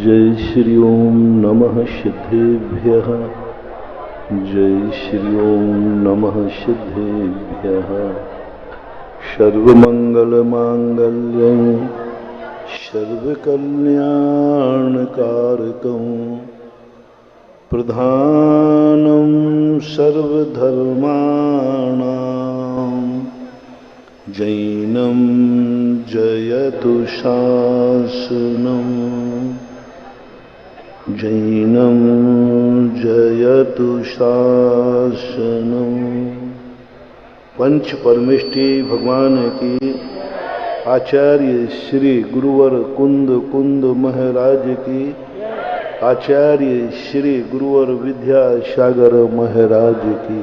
जय श्री ओम नमः सिद्धेभ्यः। जय श्री ओम नमः सिद्धेभ्यः। सर्वमंगलमांगल्यं सर्वकल्याणकारकं प्रधानं सर्वधर्माणां जैनं जयतु शासनम्। जैनं जयतु शासनम्। पंच परमेष्टि भगवान की, आचार्य श्री गुरुवर कुंद कुंद महाराज की, आचार्य श्री गुरुवर विद्यासागर महाराज की,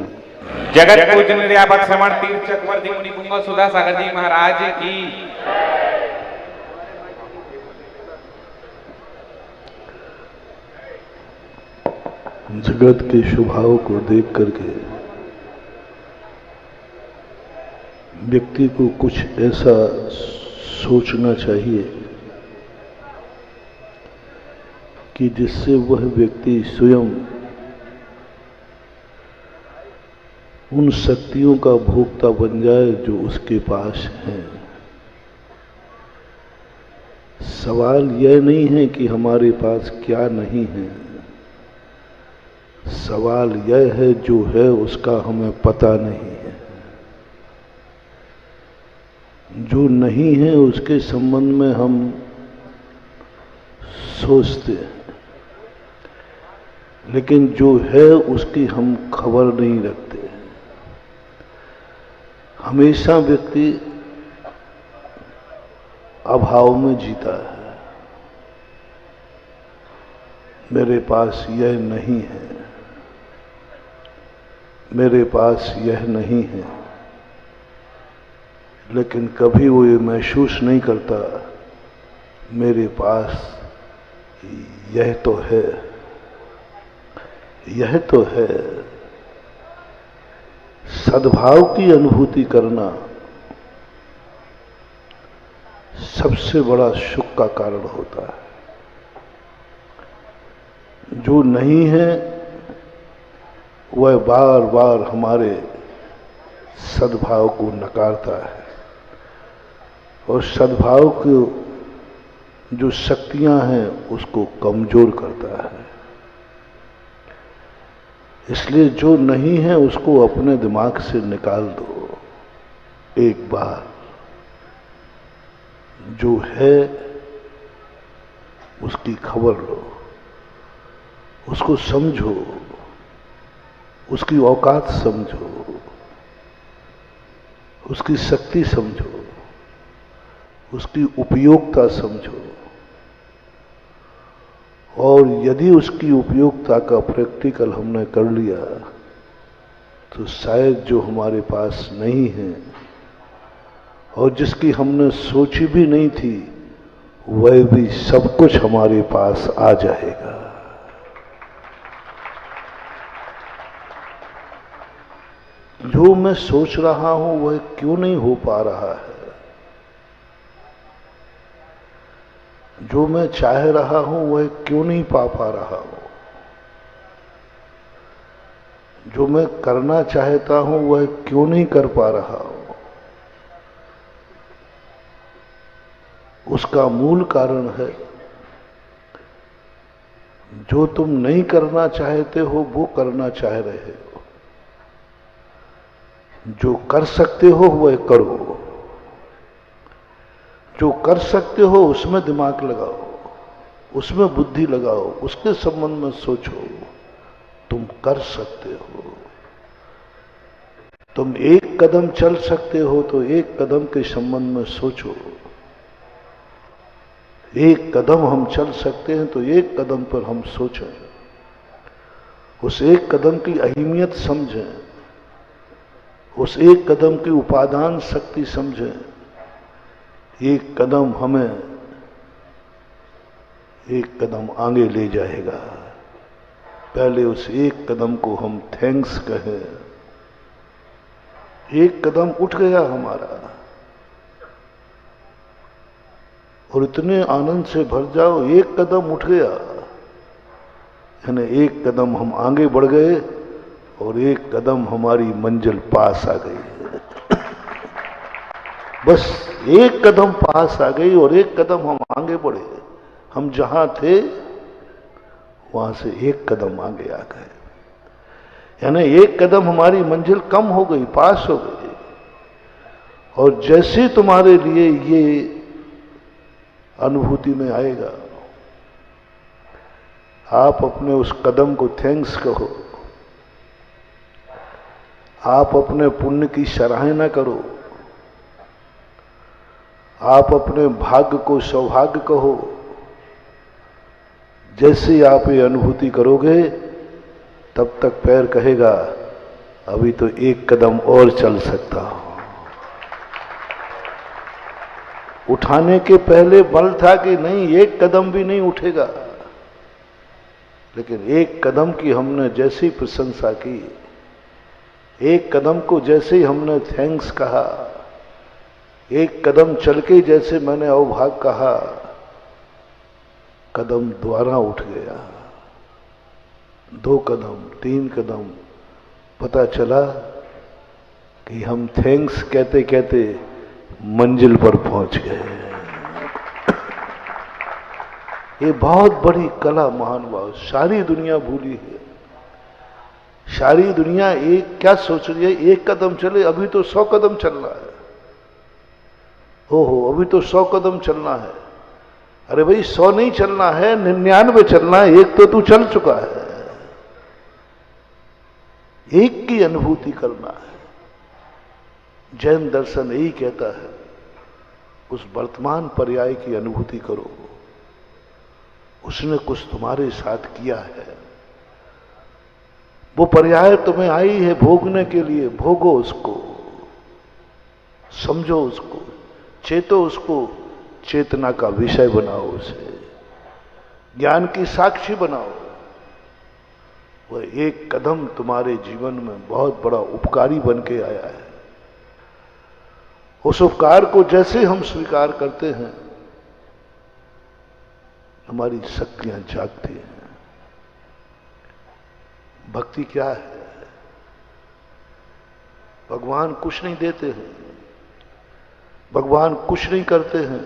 जगत पूजन निर्यापक श्रवण तीर्थ चक्रवर्ती मुनि पुंग सुधा सागर जी महाराज की। जगत के स्वभाव को देख करके व्यक्ति को कुछ ऐसा सोचना चाहिए कि जिससे वह व्यक्ति स्वयं उन शक्तियों का भोक्ता बन जाए जो उसके पास हैं। सवाल यह नहीं है कि हमारे पास क्या नहीं है, सवाल यह है जो है उसका हमें पता नहीं है। जो नहीं है उसके संबंध में हम सोचते हैं, लेकिन जो है उसकी हम खबर नहीं रखते। हमेशा व्यक्ति अभाव में जीता है। मेरे पास यह नहीं है, मेरे पास यह नहीं है, लेकिन कभी वो ये महसूस नहीं करता मेरे पास यह तो है, यह तो है। सद्भाव की अनुभूति करना सबसे बड़ा सुख का कारण होता है। जो नहीं है वह बार बार हमारे सद्भाव को नकारता है और सद्भाव की जो शक्तियां हैं उसको कमजोर करता है। इसलिए जो नहीं है उसको अपने दिमाग से निकाल दो एक बार। जो है उसकी खबर लो, उसको समझो, उसकी औकात समझो, उसकी शक्ति समझो, उसकी उपयोगिता समझो। और यदि उसकी उपयोगिता का प्रैक्टिकल हमने कर लिया तो शायद जो हमारे पास नहीं है और जिसकी हमने सोची भी नहीं थी वह भी सब कुछ हमारे पास आ जाएगा। जो मैं सोच रहा हूं वह क्यों नहीं हो पा रहा है, जो मैं चाह रहा हूं वह क्यों नहीं पा रहा हूं, जो मैं करना चाहता हूं वह क्यों नहीं कर पा रहा हूं, उसका मूल कारण है जो तुम नहीं करना चाहते हो वो करना चाह रहे हो। जो कर सकते हो वह करो, जो कर सकते हो उसमें दिमाग लगाओ, उसमें बुद्धि लगाओ, उसके संबंध में सोचो। तुम कर सकते हो, तुम एक कदम चल सकते हो तो एक कदम के संबंध में सोचो। एक कदम हम चल सकते हैं तो एक कदम पर हम सोचें, उस एक कदम की अहमियत समझें, उस एक कदम की उपादान शक्ति समझें। एक कदम हमें एक कदम आगे ले जाएगा। पहले उस एक कदम को हम थैंक्स कहें। एक कदम उठ गया हमारा, और इतने आनंद से भर जाओ, एक कदम उठ गया, यानी एक कदम हम आगे बढ़ गए और एक कदम हमारी मंजिल पास आ गई। बस एक कदम पास आ गई और एक कदम हम आगे बढ़े। हम जहां थे वहां से एक कदम आगे आ गए, यानी एक कदम हमारी मंजिल कम हो गई, पास हो गई। और जैसे तुम्हारे लिए ये अनुभूति में आएगा, आप अपने उस कदम को थैंक्स कहो, आप अपने पुण्य की सराहना करो, आप अपने भाग्य को सौभाग्य कहो। जैसे आप ये अनुभूति करोगे, तब तक पैर कहेगा अभी तो एक कदम और चल सकता हूं। उठाने के पहले बल था कि नहीं, एक कदम भी नहीं उठेगा, लेकिन एक कदम की हमने जैसी प्रशंसा की, एक कदम को जैसे ही हमने थैंक्स कहा, एक कदम चल के जैसे मैंने अवभाग कहा, कदम दोबारा उठ गया। 2 कदम, 3 कदम, पता चला कि हम थैंक्स कहते कहते मंजिल पर पहुंच गए। ये बहुत बड़ी कला महानुभाव, सारी दुनिया भूली है। सारी दुनिया एक क्या सोच रही है, एक कदम चले, अभी तो 100 कदम चलना है। हो अभी तो 100 कदम चलना है। अरे भाई 100 नहीं चलना है, 99 चलना है, एक तो तू चल चुका है। एक की अनुभूति करना है। जैन दर्शन यही कहता है, उस वर्तमान पर्याय की अनुभूति करो। उसने कुछ तुम्हारे साथ किया है, वो पर्याय तुम्हें आई है भोगने के लिए, भोगो उसको, समझो उसको, चेतो उसको, चेतना का विषय बनाओ उसे, ज्ञान की साक्षी बनाओ। वह एक कदम तुम्हारे जीवन में बहुत बड़ा उपकारी बन के आया है। उस उपकार को जैसे हम स्वीकार करते हैं, हमारी शक्तियां जागती हैं। भक्ति क्या है? भगवान कुछ नहीं देते हैं, भगवान कुछ नहीं करते हैं।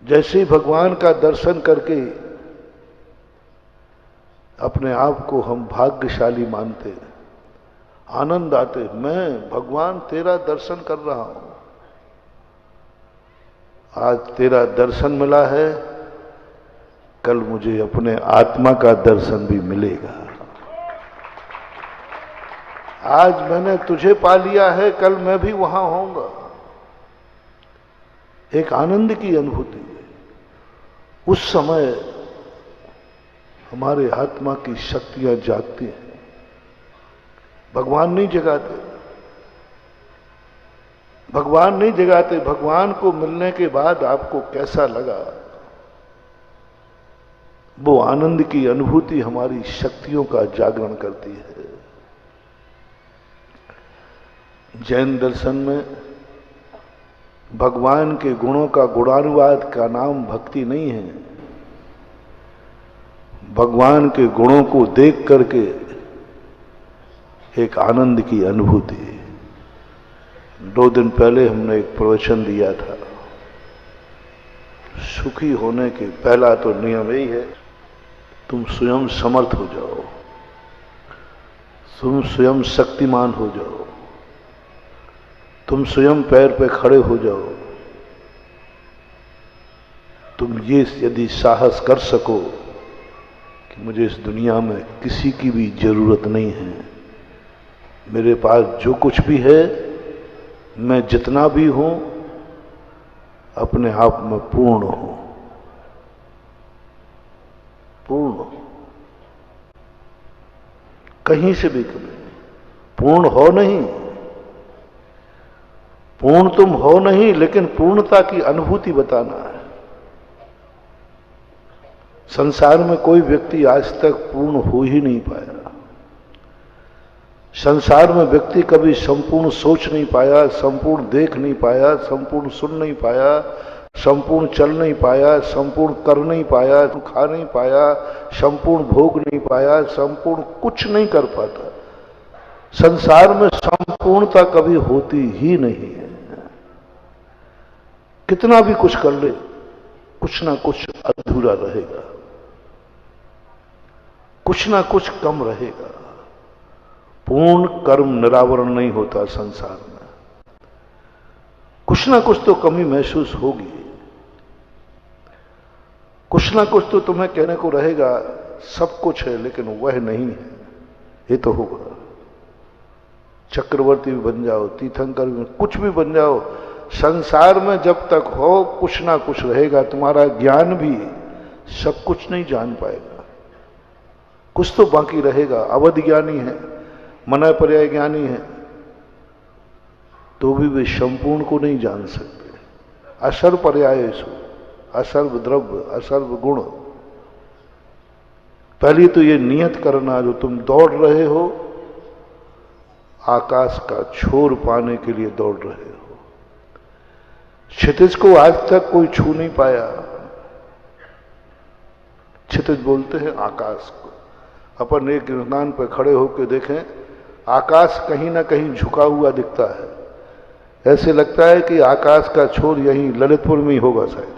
जैसे ही भगवान का दर्शन करके अपने आप को हम भाग्यशाली मानते, आनंद आते, मैं भगवान तेरा दर्शन कर रहा हूं, आज तेरा दर्शन मिला है, कल मुझे अपने आत्मा का दर्शन भी मिलेगा। आज मैंने तुझे पा लिया है, कल मैं भी वहां होऊंगा। एक आनंद की अनुभूति है। उस समय हमारे आत्मा की शक्तियां जागती हैं। भगवान नहीं जगाते, भगवान नहीं जगाते। भगवान को मिलने के बाद आपको कैसा लगा, वो आनंद की अनुभूति हमारी शक्तियों का जागरण करती है। जैन दर्शन में भगवान के गुणों का गुणानुवाद का नाम भक्ति नहीं है। भगवान के गुणों को देख करके एक आनंद की अनुभूति। 2 दिन पहले हमने एक प्रवचन दिया था, सुखी होने के पहला तो नियम यही है, तुम स्वयं समर्थ हो जाओ, तुम स्वयं शक्तिमान हो जाओ, तुम स्वयं पैर पे खड़े हो जाओ। तुम ये यदि साहस कर सको कि मुझे इस दुनिया में किसी की भी जरूरत नहीं है, मेरे पास जो कुछ भी है, मैं जितना भी हूं, अपने आप में पूर्ण हूं, पूर्ण, कहीं से भी कमी नहीं। पूर्ण हो नहीं, पूर्ण तुम हो नहीं, लेकिन पूर्णता की अनुभूति बताना है। संसार में कोई व्यक्ति आज तक पूर्ण हो ही नहीं पाया। संसार में व्यक्ति कभी संपूर्ण सोच नहीं पाया, संपूर्ण देख नहीं पाया, संपूर्ण सुन नहीं पाया, संपूर्ण चल नहीं पाया, संपूर्ण कर नहीं पाया, खा नहीं पाया, संपूर्ण भोग नहीं पाया, संपूर्ण कुछ नहीं कर पाता। संसार में संपूर्णता कभी होती ही नहीं है। कितना भी कुछ कर ले, कुछ ना कुछ अधूरा रहेगा, कुछ ना कुछ कम रहेगा। पूर्ण कर्म निरावरण नहीं होता संसार में, कुछ ना कुछ तो कमी महसूस होगी, कुछ ना कुछ तो तुम्हें कहने को रहेगा सब कुछ है लेकिन वह नहीं है, ये तो होगा। चक्रवर्ती भी बन जाओ, तीर्थंकर भी, कुछ भी बन जाओ, संसार में जब तक हो कुछ ना कुछ रहेगा। तुम्हारा ज्ञान भी सब कुछ नहीं जान पाएगा, कुछ तो बाकी रहेगा। अवध ज्ञानी है, मना पर्याय ज्ञानी है, तो भी वे संपूर्ण को नहीं जान सकते। असर्व पर्यायेषु, असर्व द्रव्य, असर्व गुण। पहले तो ये नियत करना, जो तुम दौड़ रहे हो आकाश का छोर पाने के लिए दौड़ रहे हो। क्षितिज को आज तक कोई छू नहीं पाया। क्षितिज बोलते हैं आकाश को। अपन एक स्थान पर खड़े होकर देखें, आकाश कहीं ना कहीं झुका हुआ दिखता है। ऐसे लगता है कि आकाश का छोर यहीं ललितपुर में ही होगा शायद।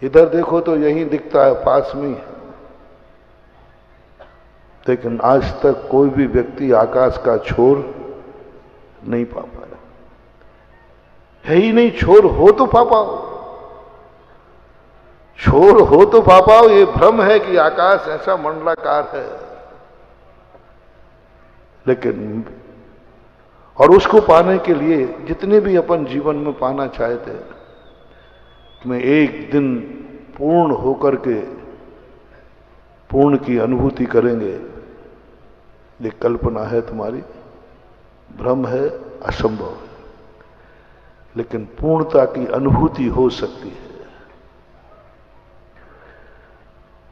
इधर देखो तो यहीं दिखता है, पास में ही है। लेकिन आज तक कोई भी व्यक्ति आकाश का छोर नहीं पा पाया। है ही नहीं, छोर हो तो पा पाओ, छोर हो तो पा पाओ। ये भ्रम है कि आकाश ऐसा मंडलाकार है, लेकिन और उसको पाने के लिए जितने भी अपन जीवन में पाना चाहते हैं, मैं एक दिन पूर्ण होकर के पूर्ण की अनुभूति करेंगे, ये कल्पना है तुम्हारी, भ्रम है, असंभव है। लेकिन पूर्णता की अनुभूति हो सकती है,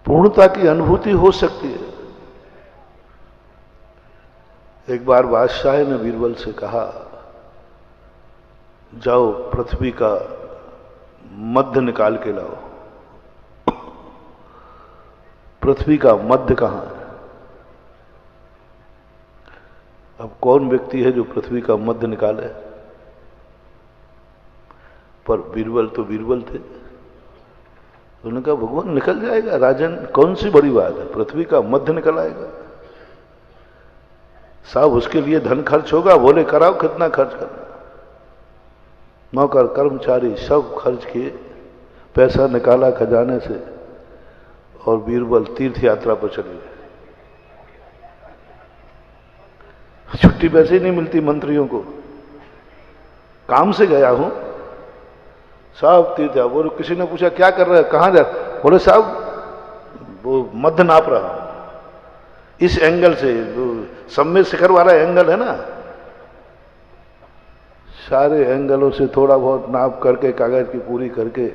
पूर्णता की अनुभूति हो सकती है। एक बार बादशाह ने बीरबल से कहा, जाओ पृथ्वी का मध्य निकाल के लाओ। पृथ्वी का मध्य कहां है? अब कौन व्यक्ति है जो पृथ्वी का मध्य निकाले? पर बीरबल तो बीरबल थे। उन्होंने कहा भगवान निकल जाएगा राजन, कौन सी बड़ी बात है, पृथ्वी का मध्य निकल आएगा। साहब उसके लिए धन खर्च होगा। बोले कराओ, कितना खर्च करना? नौकर कर्मचारी सब खर्च किए, पैसा निकाला खजाने से, और बीरबल तीर्थ यात्रा पर चले गए। छुट्टी वैसे ही नहीं मिलती मंत्रियों को, काम से गया हूं, साहब तीर्थ। बोले, किसी ने पूछा क्या कर रहे हैं, कहां जा? बोले साहब वो मध्य नाप रहा हूं, इस एंगल से, सम्मेद शिखर वाला एंगल है ना, सारे एंगलों से थोड़ा बहुत नाप करके कागज की पूरी करके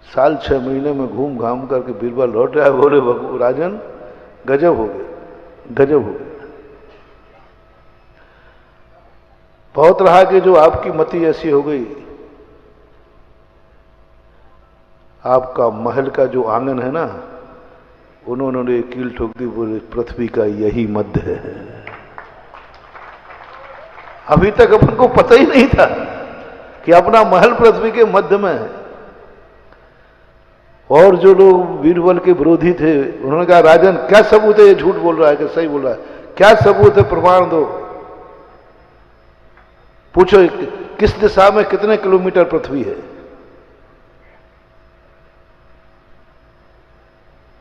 साल 6 महीने में घूम घाम करके बीरबल लौट आया। बोले राजन गजब हो गए, गजब हो गए। बहुत रहा कि जो आपकी मति ऐसी हो गई, आपका महल का जो आंगन है ना, उन्होंने कील ठोक दी। बोले पृथ्वी का यही मध्य है। अभी तक अपन को पता ही नहीं था कि अपना महल पृथ्वी के मध्य में है। और जो लोग बीरबल के विरोधी थे, उन्होंने कहा राजन क्या सबूत है, ये झूठ बोल रहा है कि सही बोल रहा है, क्या सबूत है, प्रमाण दो। पूछो किस दिशा में कितने किलोमीटर पृथ्वी है,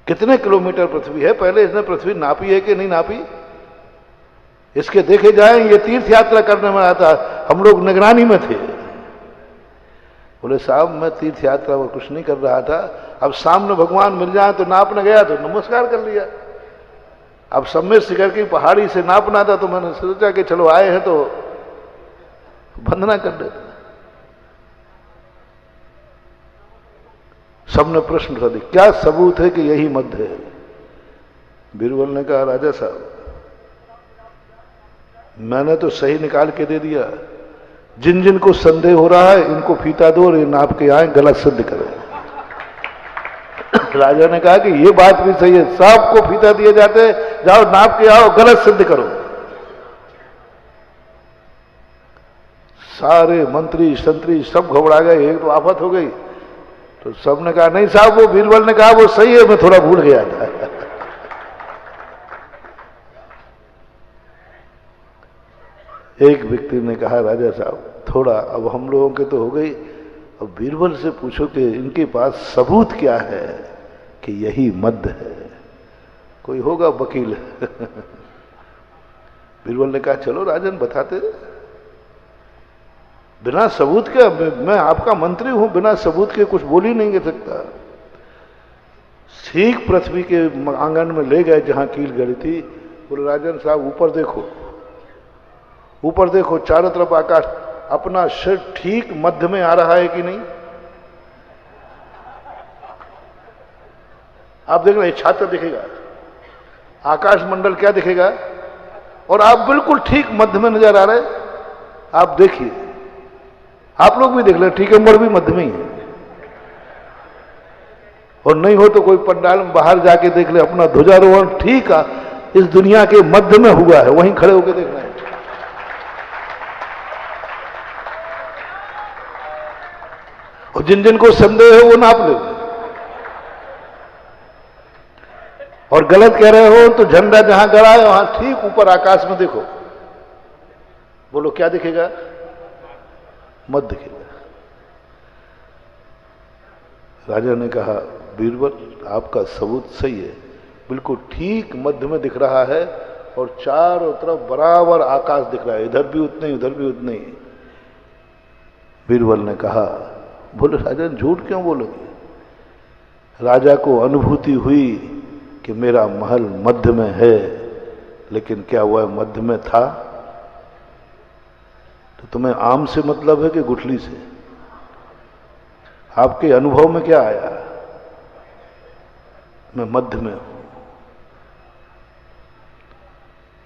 कितने किलोमीटर पृथ्वी है। पहले इसने पृथ्वी नापी है कि नहीं नापी, इसके देखे जाएं। ये तीर्थ यात्रा करने में आता, हम लोग निगरानी में थे। बोले साहब मैं तीर्थ यात्रा में कुछ नहीं कर रहा था, अब सामने भगवान मिल जाए तो नापने गया तो नमस्कार कर लिया। अब सम्मेद शिखर की पहाड़ी से नापना था तो मैंने सोचा कि चलो आए हैं तो वंदना कर देते। सबने प्रश्न उठा दिया, क्या सबूत है कि यही मध्य है? बीरबल ने कहा राजा साहब मैंने तो सही निकाल के दे दिया। जिन जिन को संदेह हो रहा है इनको फीता दो और ये नाप के आए, गलत सिद्ध करें। राजा ने कहा कि ये बात भी सही है, सबको फीता दिए जाते, जाओ नाप के आओ, गलत सिद्ध करो। सारे मंत्री संतरी सब घबरा गए, एक तो आफत हो गई। तो सबने कहा नहीं साहब, वो बीरबल ने कहा वो सही है, मैं थोड़ा भूल गया था। एक व्यक्ति ने कहा राजा साहब थोड़ा, अब हम लोगों के तो हो गई, अब बीरबल से पूछो कि इनके पास सबूत क्या है कि यही मद्य है, कोई होगा वकील। बीरबल ने कहा चलो राजन बताते। बिना सबूत के, मैं आपका मंत्री हूं, बिना सबूत के कुछ बोल ही नहीं कर सकता। ठीक पृथ्वी के आंगन में ले गए जहां कील गड़ी थी। बोले राजन साहब ऊपर देखो, ऊपर देखो, चारों तरफ आकाश, अपना सिर ठीक मध्य में आ रहा है कि नहीं? आप देख रहे, छात्र दिखेगा, आकाश मंडल क्या दिखेगा, और आप बिल्कुल ठीक मध्य में नजर आ रहे। आप देखिए, आप लोग भी देख ले, ठीक अंबर भी मध्य में ही है। और नहीं हो तो कोई पंडाल में बाहर जाके देख ले, अपना ध्वजारोहण ठीक इस दुनिया के मध्य में हुआ है, वहीं खड़े होकर देखना है। और जिन जिन को संदेह है वो नाप ले, और गलत कह रहे हो तो झंडा जहां गड़ा है वहां ठीक ऊपर आकाश में देखो, बोलो क्या दिखेगा? मत दिखेगा। राजा ने कहा बीरबल आपका सबूत सही है, बिल्कुल ठीक मध्य में दिख रहा है, और चारों तरफ बराबर आकाश दिख रहा है, इधर भी उतने उधर भी उतने ही। बीरबल ने कहा, बोले राजन झूठ क्यों बोलोगे? राजा को अनुभूति हुई कि मेरा महल मध्य में है, लेकिन क्या वह मध्य में था? तो तुम्हें आम से मतलब है कि गुठली से? आपके अनुभव में क्या आया? मैं मध्य में हूं।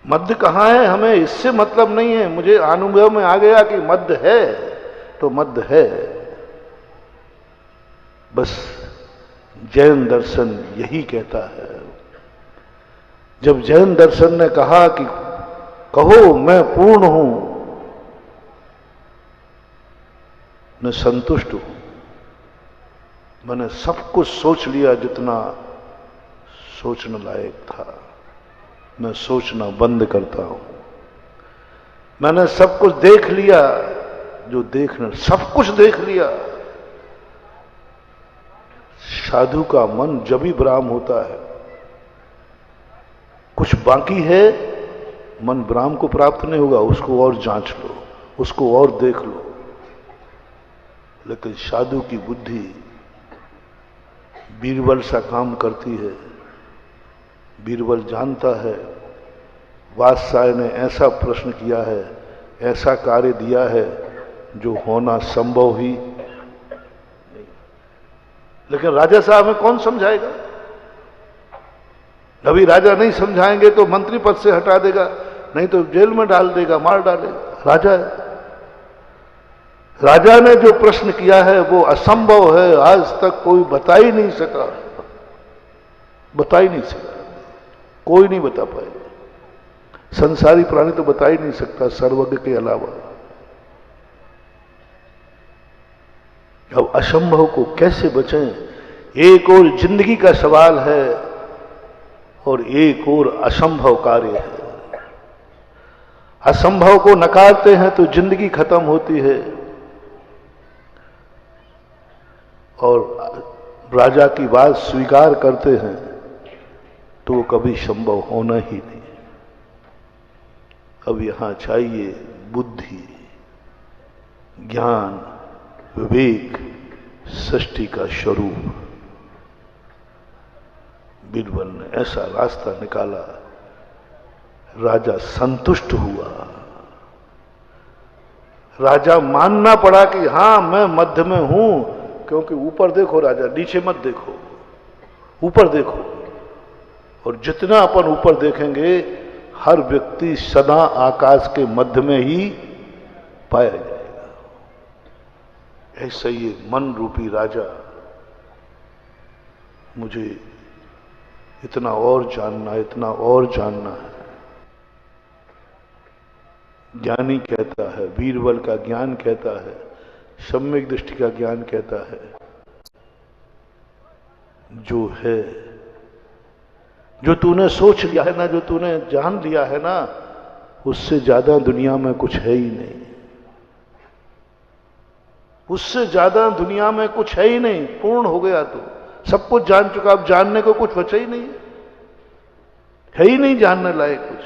मध्य कहां है हमें इससे मतलब नहीं है, मुझे अनुभव में आ गया कि मध्य है तो मध्य है। बस जैन दर्शन यही कहता है। जब जैन दर्शन ने कहा कि कहो मैं पूर्ण हूं, मैं संतुष्ट हूं, मैंने सब कुछ सोच लिया जितना सोचने लायक था, मैं सोचना बंद करता हूं। मैंने सब कुछ देख लिया जो देखना, सब कुछ देख लिया। साधु का मन जब ही विराम होता है, कुछ बाकी है, मन विराम को प्राप्त नहीं होगा, उसको और जांच लो, उसको और देख लो। लेकिन साधु की बुद्धि बीरबल सा काम करती है। बीरबल जानता है बादशाह ने ऐसा प्रश्न किया है, ऐसा कार्य दिया है जो होना संभव ही नहीं। लेकिन राजा साहब में कौन समझाएगा? अभी राजा नहीं समझाएंगे तो मंत्री पद से हटा देगा, नहीं तो जेल में डाल देगा, मार डालेगा। राजा है। राजा ने जो प्रश्न किया है वो असंभव है, आज तक कोई बता ही नहीं सका, बता ही नहीं सका, कोई नहीं बता पाएगा। संसारी प्राणी तो बता ही नहीं सकता सर्वज्ञ के अलावा। अब असंभव को कैसे बचें? एक और जिंदगी का सवाल है और एक और असंभव कार्य है। असंभव को नकारते हैं तो जिंदगी खत्म होती है, और राजा की बात स्वीकार करते हैं तो वो कभी संभव होना ही नहीं। अब यहां चाहिए बुद्धि, ज्ञान, विवेक, सृष्टि का स्वरूप। बीरबल ने ऐसा रास्ता निकाला, राजा संतुष्ट हुआ। राजा मानना पड़ा कि हां मैं मध्य में हूं, क्योंकि ऊपर देखो राजा, नीचे मत देखो, ऊपर देखो। और जितना अपन ऊपर देखेंगे हर व्यक्ति सदा आकाश के मध्य में ही पाया जाएगा। ऐसा ये मन रूपी राजा मुझे इतना और जानना, इतना और जानना है। ज्ञानी कहता है, बीरबल का ज्ञान कहता है, सम्यक दृष्टि का ज्ञान कहता है, जो है, जो तूने सोच लिया है ना, जो तूने जान लिया है ना, उससे ज्यादा दुनिया में कुछ है ही नहीं। उससे ज्यादा दुनिया में कुछ है ही नहीं। पूर्ण हो गया तो सब कुछ जान चुका, अब जानने को कुछ बचा ही नहीं है ही नहीं जानने लायक कुछ।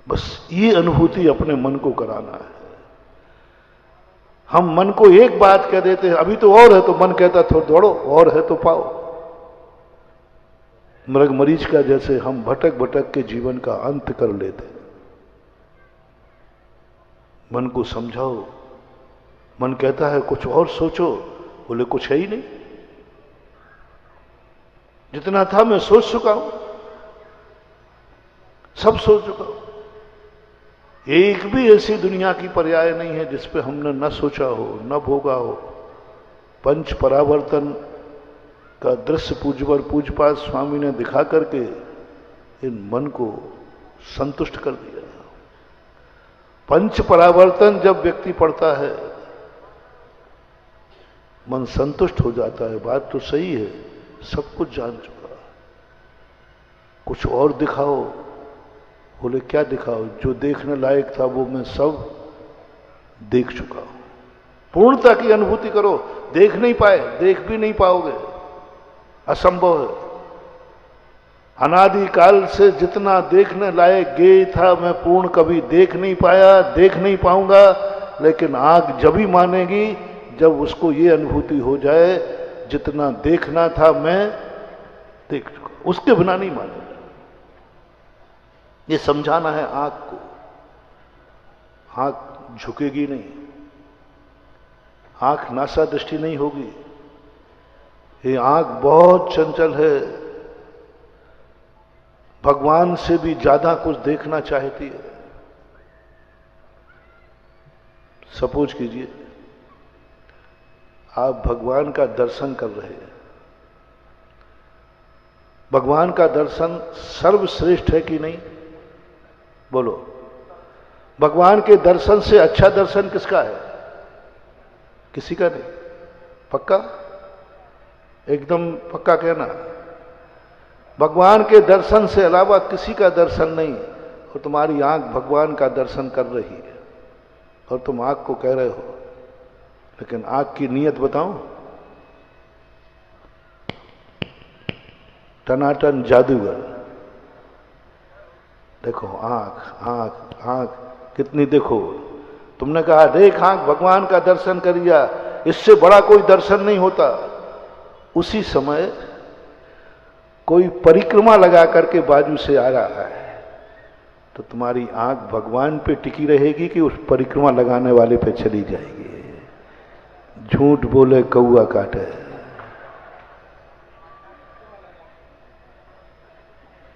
बस ये अनुभूति अपने मन को कराना है। हम मन को एक बात कह देते हैं, अभी तो और है, तो मन कहता थोड़ा दौड़ो, और है तो पाओ। मृग मरीच का जैसे हम भटक भटक के जीवन का अंत कर लेते। मन को समझाओ, मन कहता है कुछ और सोचो, बोले कुछ है ही नहीं, जितना था मैं सोच चुका हूं, सब सोच चुका हूं। एक भी ऐसी दुनिया की पर्याय नहीं है जिस पे हमने न सोचा हो, न भोगा हो। पंच परावर्तन का दृश्य पूज्यवर पूज्यपाद स्वामी ने दिखा करके इन मन को संतुष्ट कर दिया। पंच परावर्तन जब व्यक्ति पढ़ता है, मन संतुष्ट हो जाता है। बात तो सही है, सब कुछ जान चुका, कुछ और दिखाओ। बोले क्या दिखाओ? जो देखने लायक था वो मैं सब देख चुका हूं। पूर्णता की अनुभूति करो। देख नहीं पाए, देख भी नहीं पाओगे, असंभव है। अनादिकाल से जितना देखने लायक गेय था, मैं पूर्ण कभी देख नहीं पाया, देख नहीं पाऊंगा। लेकिन आंख जब ही मानेगी जब उसको ये अनुभूति हो जाए, जितना देखना था मैं देख चुका, उसके बिना नहीं मानेगा। ये समझाना है आंख को। आंख झुकेगी नहीं, आंख नासा दृष्टि नहीं होगी। ये आंख बहुत चंचल है, भगवान से भी ज्यादा कुछ देखना चाहती है। सपोज कीजिए आप भगवान का दर्शन कर रहे हैं। भगवान का दर्शन सर्वश्रेष्ठ है कि नहीं? बोलो, भगवान के दर्शन से अच्छा दर्शन किसका है? किसी का नहीं। पक्का? एकदम पक्का कहना। भगवान के दर्शन से अलावा किसी का दर्शन नहीं। और तुम्हारी आंख भगवान का दर्शन कर रही है और तुम आंख को कह रहे हो। लेकिन आंख की नीयत बताऊं? टनाटन जादूगर। देखो आंख आंख आंख कितनी देखो। तुमने कहा देख आंख भगवान का दर्शन करिया, इससे बड़ा कोई दर्शन नहीं होता। उसी समय कोई परिक्रमा लगा करके बाजू से आ रहा है, तो तुम्हारी आंख भगवान पे टिकी रहेगी कि उस परिक्रमा लगाने वाले पे चली जाएगी? झूठ बोले कौआ काटे।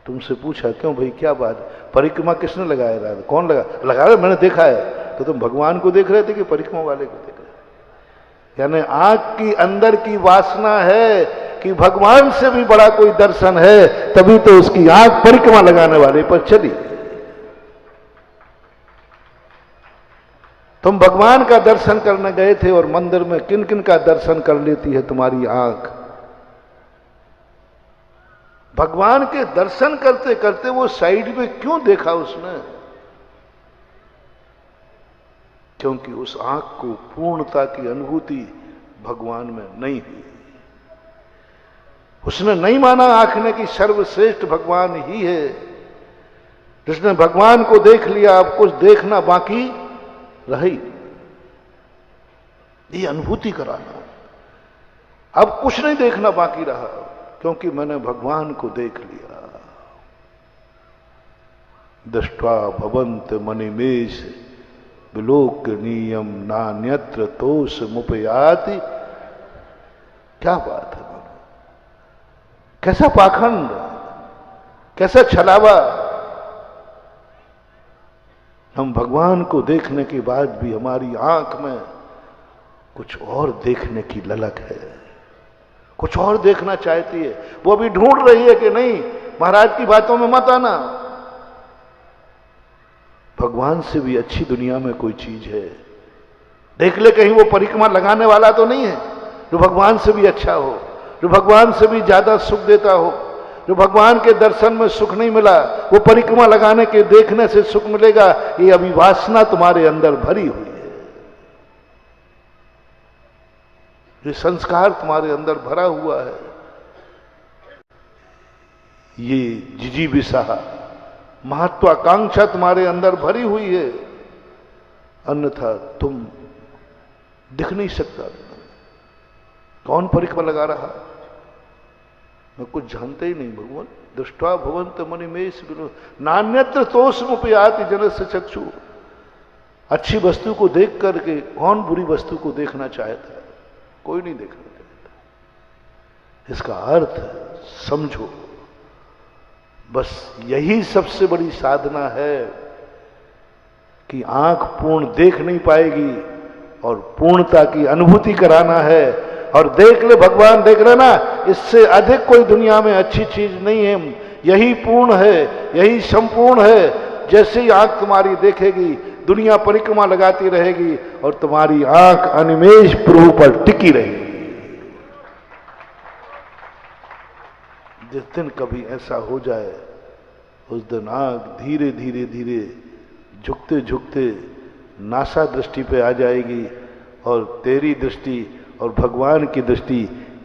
तुमसे पूछा क्यों भाई क्या बात? परिक्रमा किसने लगाया रहा? कौन लगा रहा? मैंने देखा है। तो तुम भगवान को देख रहे थे कि परिक्रमा वाले को देख रहे थे? यानी आंख की अंदर की वासना है कि भगवान से भी बड़ा कोई दर्शन है, तभी तो उसकी आंख परिक्रमा लगाने वाले पर चली। तुम भगवान का दर्शन करने गए थे और मंदिर में किन किन का दर्शन कर लेती है तुम्हारी आंख? भगवान के दर्शन करते करते वो साइड में क्यों देखा उसने? क्योंकि उस आंख को पूर्णता की अनुभूति भगवान में नहीं हुई। उसने नहीं माना आंख ने कि सर्वश्रेष्ठ भगवान ही है। जिसने भगवान को देख लिया, अब कुछ देखना बाकी रही। ये अनुभूति कराना, अब कुछ नहीं देखना बाकी रहा, क्योंकि मैंने भगवान को देख लिया। दृष्ट्वा भवन्त मणिमेष विलोकनीयम नान्यत्र तोष मुपयाति। क्या बात है! कैसा पाखंड! कैसा छलावा। हम भगवान को देखने के बाद भी हमारी आंख में कुछ और देखने की ललक है, कुछ और देखना चाहती है। वो अभी ढूंढ रही है कि नहीं, महाराज की बातों में मत आना, भगवान से भी अच्छी दुनिया में कोई चीज है, देख ले कहीं वो परिक्रमा लगाने वाला तो नहीं है जो भगवान से भी अच्छा हो, जो भगवान से भी ज्यादा सुख देता हो। जो भगवान के दर्शन में सुख नहीं मिला वो परिक्रमा लगाने के देखने से सुख मिलेगा। ये अभी वासना तुम्हारे अंदर भरी हुई है, ये संस्कार तुम्हारे अंदर भरा हुआ है, ये जिजीविषा महत्वाकांक्षा तुम्हारे अंदर भरी हुई है। अन्यथा तुम दिख नहीं सकता। कौन परिक्रमा लगा रहा, मैं कुछ जानते ही नहीं। भगवान दृष्टवा भवंत मणिमेश विनो नान्यत्र तोषमुपयाति जनस्य चक्षु। अच्छी वस्तु को देख करके कौन बुरी वस्तु को देखना चाहता है? कोई नहीं देखना चाहता। इसका अर्थ समझो, बस यही सबसे बड़ी साधना है कि आंख पूर्ण देख नहीं पाएगी और पूर्णता की अनुभूति कराना है। और देख ले भगवान, देख रहे ना, इससे अधिक कोई दुनिया में अच्छी चीज नहीं है। यही पूर्ण है, यही संपूर्ण है। जैसे ही आंख तुम्हारी देखेगी दुनिया परिक्रमा लगाती रहेगी और तुम्हारी आंख अनिमेष प्रभु पर टिकी रहेगी। जिस दिन कभी ऐसा हो जाए उस दिन आंख धीरे धीरे धीरे झुकते झुकते नासा दृष्टि पे आ जाएगी और तेरी दृष्टि और भगवान की दृष्टि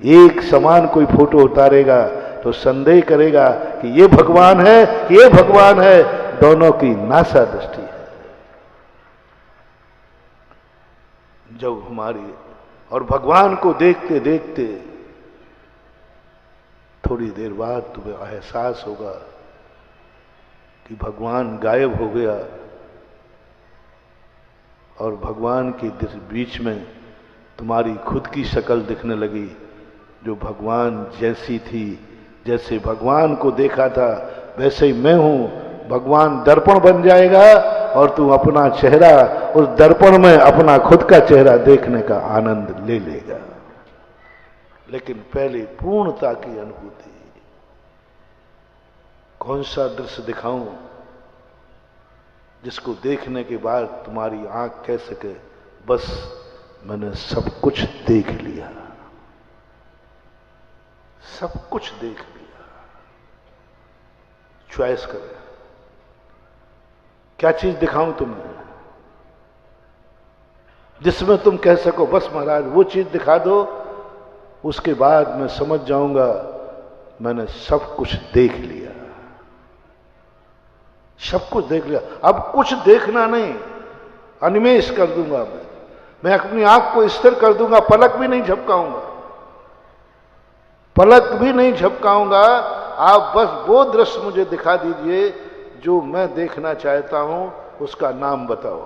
एक समान। कोई फोटो उतारेगा तो संदेह करेगा कि ये भगवान है कि ये भगवान है, दोनों की नासा दृष्टि है। जब हमारी और भगवान को देखते देखते थोड़ी देर बाद तुम्हें एहसास होगा कि भगवान गायब हो गया और भगवान के बीच में तुम्हारी खुद की शक्ल दिखने लगी, जो भगवान जैसी थी। जैसे भगवान को देखा था वैसे ही मैं हूं। भगवान दर्पण बन जाएगा और तू अपना चेहरा उस दर्पण में अपना खुद का चेहरा देखने का आनंद ले लेगा। लेकिन पहले पूर्णता की अनुभूति। कौन सा दृश्य दिखाऊं जिसको देखने के बाद तुम्हारी आंख कह सके बस मैंने सब कुछ देख लिया, सब कुछ देख लिया। चॉइस करें क्या चीज दिखाऊं तुम्हें जिसमें तुम कह सको बस महाराज वो चीज दिखा दो, उसके बाद मैं समझ जाऊंगा मैंने सब कुछ देख लिया, सब कुछ देख लिया। अब कुछ देखना नहीं, अनिमेष कर दूंगा मैं अपनी आंख को स्थिर कर दूंगा, पलक भी नहीं झपकाऊंगा, पलक भी नहीं झपकाऊंगा। आप बस वो दृश्य मुझे दिखा दीजिए जो मैं देखना चाहता हूं, उसका नाम बताओ।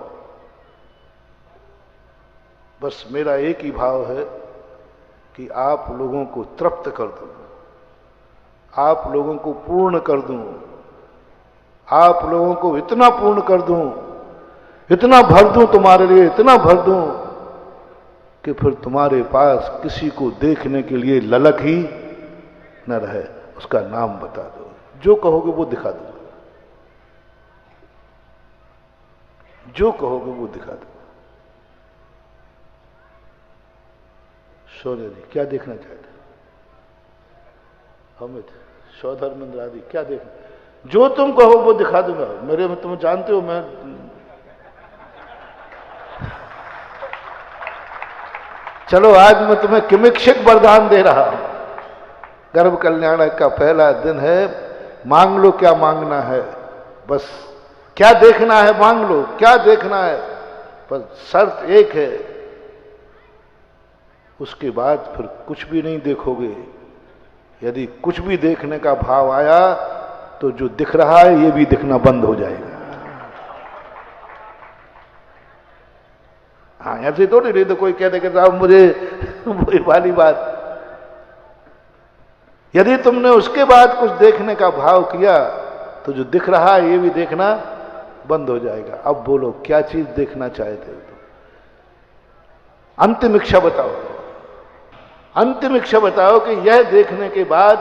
बस मेरा एक ही भाव है कि आप लोगों को तृप्त कर दूं, आप लोगों को पूर्ण कर दूं, आप लोगों को इतना पूर्ण कर दूं, इतना भर दूं तुम्हारे लिए, इतना भर दूं कि फिर तुम्हारे पास किसी को देखने के लिए ललक ही न रहे। उसका नाम बता दो, जो कहोगे वो दिखा दूंगा, जो कहोगे वो दिखा दूंगा। शौर्य जी क्या देखना चाहते? अमित, सौधर्मेंद्र आदि क्या देखना? जो तुम कहो वो दिखा दूंगा। मेरे में तुम जानते हो मैं चलो आज मैं तुम्हें किमिक्षिक वरदान दे रहा हूं। गर्भ कल्याण का पहला दिन है, मांग लो क्या मांगना है, बस क्या देखना है मांग लो, क्या देखना है। पर शर्त एक है, उसके बाद फिर कुछ भी नहीं देखोगे। यदि कुछ भी देखने का भाव आया तो जो दिख रहा है ये भी दिखना बंद हो जाएगा। हाँ ऐसे तो नहीं तो कोई कहते कि साहब मुझे वही वाली बात, यदि तुमने उसके बाद कुछ देखने का भाव किया तो जो दिख रहा है ये भी देखना बंद हो जाएगा। अब बोलो क्या चीज देखना चाहते हो तुम? अंतिम इच्छा बताओ, अंतिम इच्छा बताओ कि यह देखने के बाद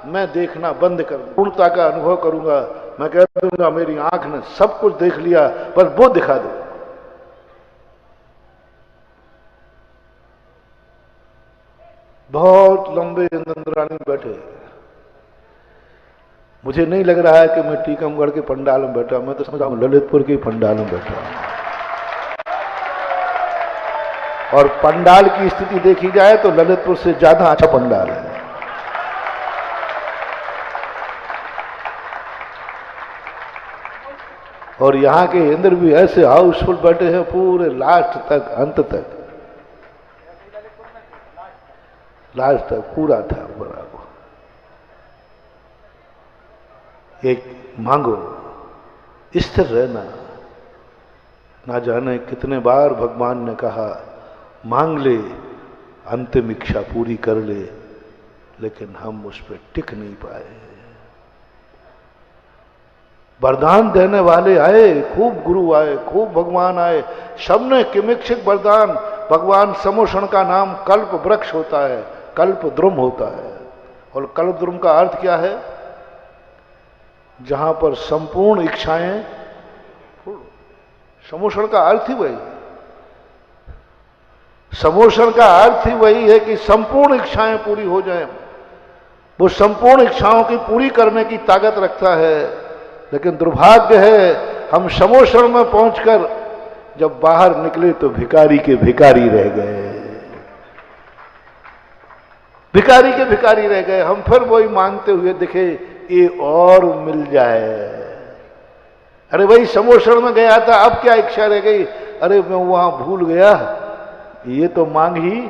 मैं देखना बंद कर दूं, पूर्णता का अनुभव करूंगा। मैं कह दूंगा मेरी आंख ने सब कुछ देख लिया, पर वो दिखा दो। बहुत लंबे इंद्राणी बैठे, मुझे नहीं लग रहा है कि मैं टीकमगढ़ के पंडाल में बैठा, मैं तो समझ रहा हूं ललितपुर के पंडाल में बैठा हूं। और पंडाल की स्थिति देखी जाए तो ललितपुर से ज्यादा अच्छा पंडाल है। और यहां के इंद्र भी ऐसे हाउसफुल बैठे हैं पूरे लास्ट तक, अंत तक, लास्ट तक पूरा था बराबर। एक मांगो, स्थिर रहना। ना जाने कितने बार भगवान ने कहा मांग ले, अंतिम इच्छा पूरी कर ले, लेकिन हम उस पर टिक नहीं पाए। वरदान देने वाले आए, खूब गुरु आए, खूब भगवान आए, सबने किमिक्षिक वरदान। भगवान समोषण का नाम कल्प वृक्ष होता है, कल्प द्रुम होता है। और कल्प द्रुम का अर्थ क्या है? जहां पर संपूर्ण इच्छाएं, समोषण का अर्थ ही वही, समोषण का अर्थ ही वही है कि संपूर्ण इच्छाएं पूरी हो जाएं। वो संपूर्ण इच्छाओं की पूरी करने की ताकत रखता है, लेकिन दुर्भाग्य है हम समोषण में पहुंचकर जब बाहर निकले तो भिखारी के भिखारी रह गए, भिखारी के भिखारी रह गए। हम फिर वही मांगते हुए दिखे, ये और मिल जाए। अरे भाई समोषण में गया था, अब क्या इच्छा रह गई? अरे मैं वहां भूल गया, ये तो मांग ही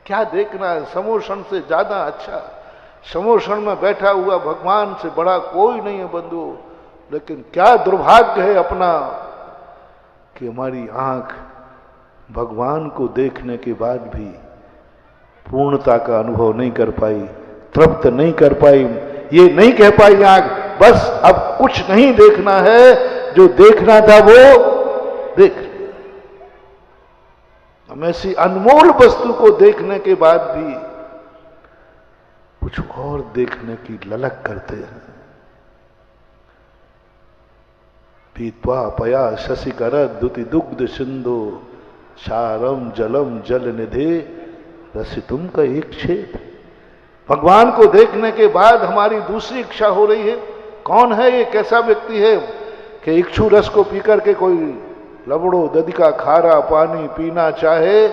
क्या देखना है? समोषण से ज्यादा अच्छा, समोषण में बैठा हुआ भगवान से बड़ा कोई नहीं है बंधु। लेकिन क्या दुर्भाग्य है अपना कि हमारी आंख भगवान को देखने के बाद भी पूर्णता का अनुभव नहीं कर पाई, तृप्त नहीं कर पाई। ये नहीं कह पाई आंख बस अब कुछ नहीं देखना है, जो देखना था वो देख लिया। हम ऐसी अनमोल वस्तु को देखने के बाद भी कुछ और देखने की ललक करते हैं। पीत्वा पया शशिकर दुति दुग्ध सिंधु सारम जलम जल निधे रसितुम का एक छेद। भगवान को देखने के बाद हमारी दूसरी इच्छा हो रही है। कौन है ये? कैसा व्यक्ति है कि इक्षु रस को पीकर के कोई लबड़ो दधी का खारा पानी पीना चाहे?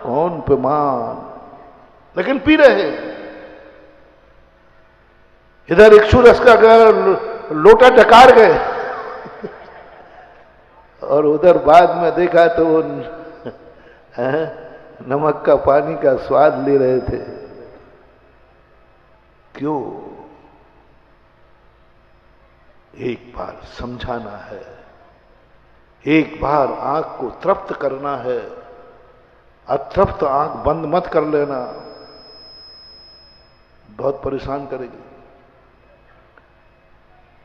कौन पेमान, लेकिन पी रहे। इधर इक्षु रस का लोटा टकार गए और उधर बाद में देखा तो वो नमक का पानी का स्वाद ले रहे थे। क्यों? एक बार समझाना है, एक बार आंख को तृप्त करना है। अतृप्त आंख बंद मत कर लेना, बहुत परेशान करेगी।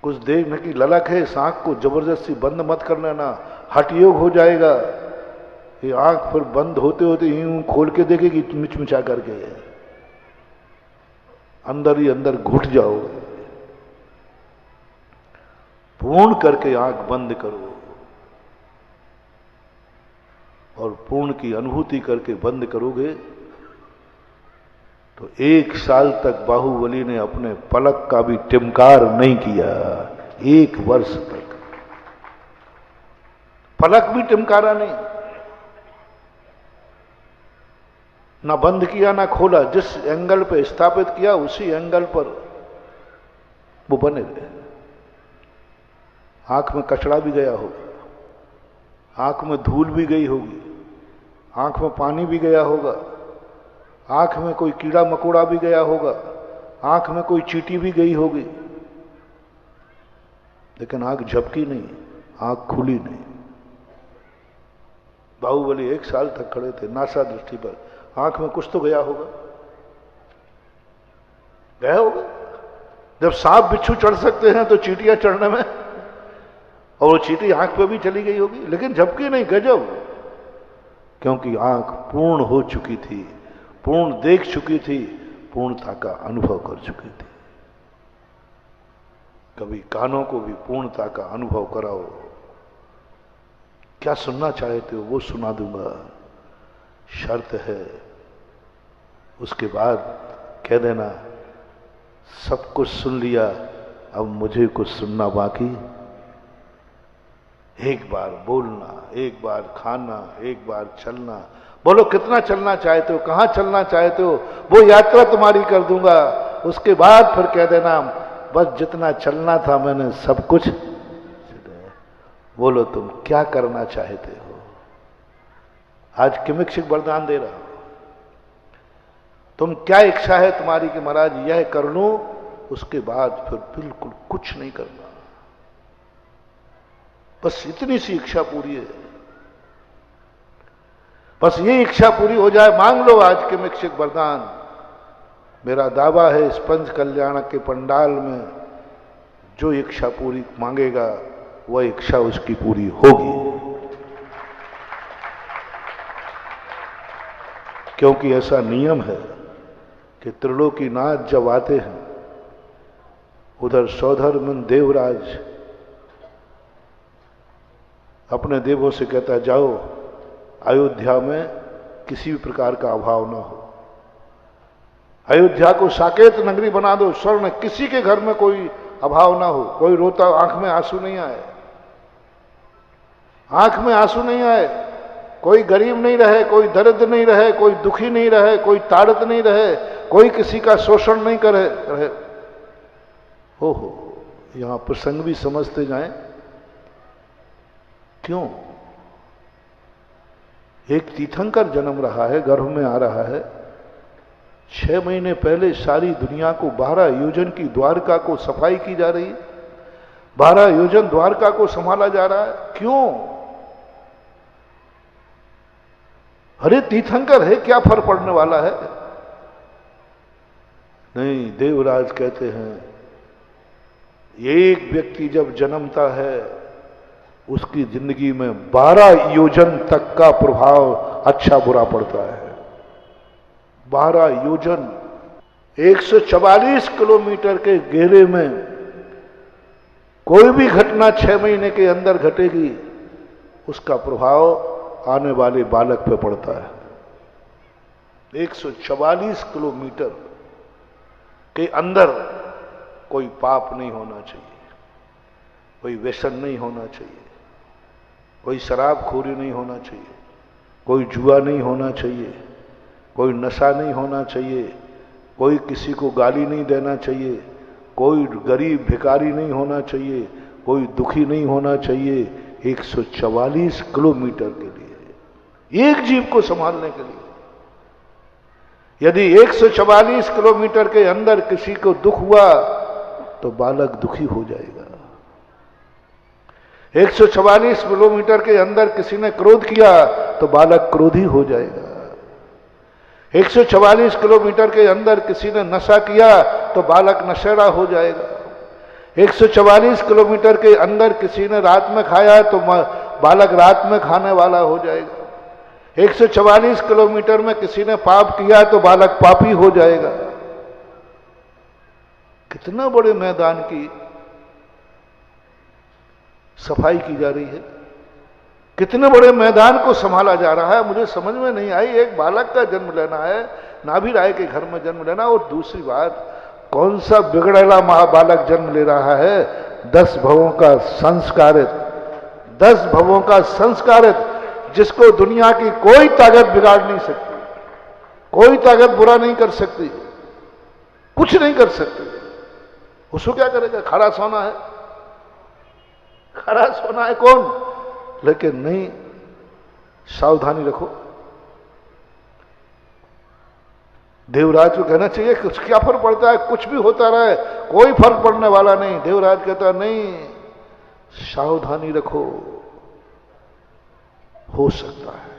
कुछ देखने की ललक है, इस आंख को जबरदस्ती बंद मत कर लेना, हठ योग हो जाएगा। ये आंख फिर बंद होते होते यूं खोल के देखेगी मिचमिचा करके, अंदर ही अंदर घुट जाओगे। पूर्ण करके आंख बंद करो और पूर्ण की अनुभूति करके बंद करोगे तो 1 साल तक बाहुबली ने अपने पलक का भी टिमकार नहीं किया। 1 वर्ष तक पलक भी टिमकारा नहीं, ना बंद किया ना खोला। जिस एंगल पे स्थापित किया उसी एंगल पर वो बने रहे। आंख में कचड़ा भी गया होगा, आंख में धूल भी गई होगी, आंख में पानी भी गया होगा, आंख में कोई कीड़ा मकोड़ा भी गया होगा, आंख में कोई चींटी भी गई होगी, लेकिन आंख झपकी नहीं, आंख खुली नहीं। बाहुबली 1 साल तक खड़े थे नासा दृष्टि पर, आंख में कुछ तो गया होगा, गया होगा। जब सांप बिच्छू चढ़ सकते हैं तो चींटियां चढ़ने में, और वो चींटी आंख पे भी चली गई होगी, लेकिन झपकी नहीं, गजब, क्योंकि आंख पूर्ण हो चुकी थी, पूर्ण देख चुकी थी, पूर्णता का अनुभव कर चुकी थी। कभी कानों को भी पूर्णता का अनुभव कराओ। क्या सुनना चाहते हो वो सुना दूंगा, शर्त है उसके बाद कह देना सब कुछ सुन लिया, अब मुझे कुछ सुनना बाकी। एक बार बोलना, एक बार खाना, एक बार चलना। बोलो कितना चलना चाहते हो, कहां चलना चाहते हो, वो यात्रा तुम्हारी कर दूंगा। उसके बाद फिर कह देना बस जितना चलना था मैंने सब कुछ। बोलो तुम क्या करना चाहते हो। आज किमिक्षिक वरदान दे रहा हूं, तुम क्या इच्छा है तुम्हारी कि महाराज यह कर लूं, उसके बाद फिर बिल्कुल कुछ नहीं करना। बस इतनी सी इच्छा पूरी है, बस ये इच्छा पूरी हो जाए। मांग लो आज किमिक्षिक वरदान। मेरा दावा है इस पंच कल्याण के पंडाल में जो इच्छा पूरी मांगेगा वह इच्छा उसकी पूरी होगी, क्योंकि ऐसा नियम है कि त्रिलोकीनाथ जब आते हैं, उधर सौधर्मन देवराज अपने देवों से कहता है जाओ अयोध्या में किसी भी प्रकार का अभाव ना हो, अयोध्या को साकेत नगरी बना दो, स्वर्ण, किसी के घर में कोई अभाव ना हो, कोई रोता आंख में आंसू नहीं आए, आंख में आंसू नहीं आए, कोई गरीब नहीं रहे, कोई दरिद्र नहीं रहे, कोई दुखी नहीं रहे, कोई ताड़ित नहीं रहे, कोई किसी का शोषण नहीं करे रहे। हो यहां प्रसंग भी समझते जाएं। क्यों? एक तीर्थंकर जन्म रहा है, गर्भ में आ रहा है। 6 महीने पहले सारी दुनिया को 12 योजन की द्वारका को सफाई की जा रही है, 12 योजन द्वारका को संभाला जा रहा है। क्यों? अरे तीर्थंकर है, क्या फर्क पड़ने वाला है? नहीं, देवराज कहते हैं एक व्यक्ति जब जन्मता है उसकी जिंदगी में 12 योजन तक का प्रभाव अच्छा बुरा पड़ता है। 12 योजन 144 किलोमीटर के घेरे में कोई भी घटना 6 महीने के अंदर घटेगी, उसका प्रभाव आने वाले बालक पे पड़ता है। 144 किलोमीटर के अंदर कोई पाप नहीं होना चाहिए, कोई व्यसन नहीं होना चाहिए, कोई शराबखोरी नहीं होना चाहिए, कोई जुआ नहीं होना चाहिए, कोई नशा नहीं होना चाहिए, कोई किसी को गाली नहीं देना चाहिए, कोई गरीब भिखारी नहीं होना चाहिए, कोई दुखी नहीं होना चाहिए। 144 किलोमीटर के लिए, एक जीव को संभालने के लिए। यदि 144 किलोमीटर के अंदर किसी को दुख हुआ तो बालक दुखी हो जाएगा। 144 किलोमीटर के अंदर किसी ने क्रोध किया तो बालक क्रोधी हो जाएगा। 144 किलोमीटर के अंदर किसी ने नशा किया तो बालक नशेड़ा हो जाएगा। 144 किलोमीटर के अंदर किसी ने रात में खाया तो बालक रात में खाने वाला हो जाएगा। 144 किलोमीटर में किसी ने पाप किया तो बालक पापी हो जाएगा। कितना बड़े मैदान की सफाई की जा रही है, कितने बड़े मैदान को संभाला जा रहा है। मुझे समझ में नहीं आई, एक बालक का जन्म लेना है, नाभि राय के घर में जन्म लेना, और दूसरी बात कौन सा बिगड़ेला महाबालक जन्म ले रहा है, 10 भवों का संस्कारित, 10 भवों का संस्कारित, जिसको दुनिया की कोई ताकत बिगाड़ नहीं सकती, कोई ताकत बुरा नहीं कर सकती, कुछ नहीं कर सकती। उसको क्या करेगा? खड़ा सोना है, खड़ा सोना है कौन? लेकिन नहीं, सावधानी रखो। देवराज को कहना चाहिए कुछ क्या फर्क पड़ता है, कुछ भी होता रहे, कोई फर्क पड़ने वाला नहीं। देवराज कहता नहीं, सावधानी रखो, हो सकता है।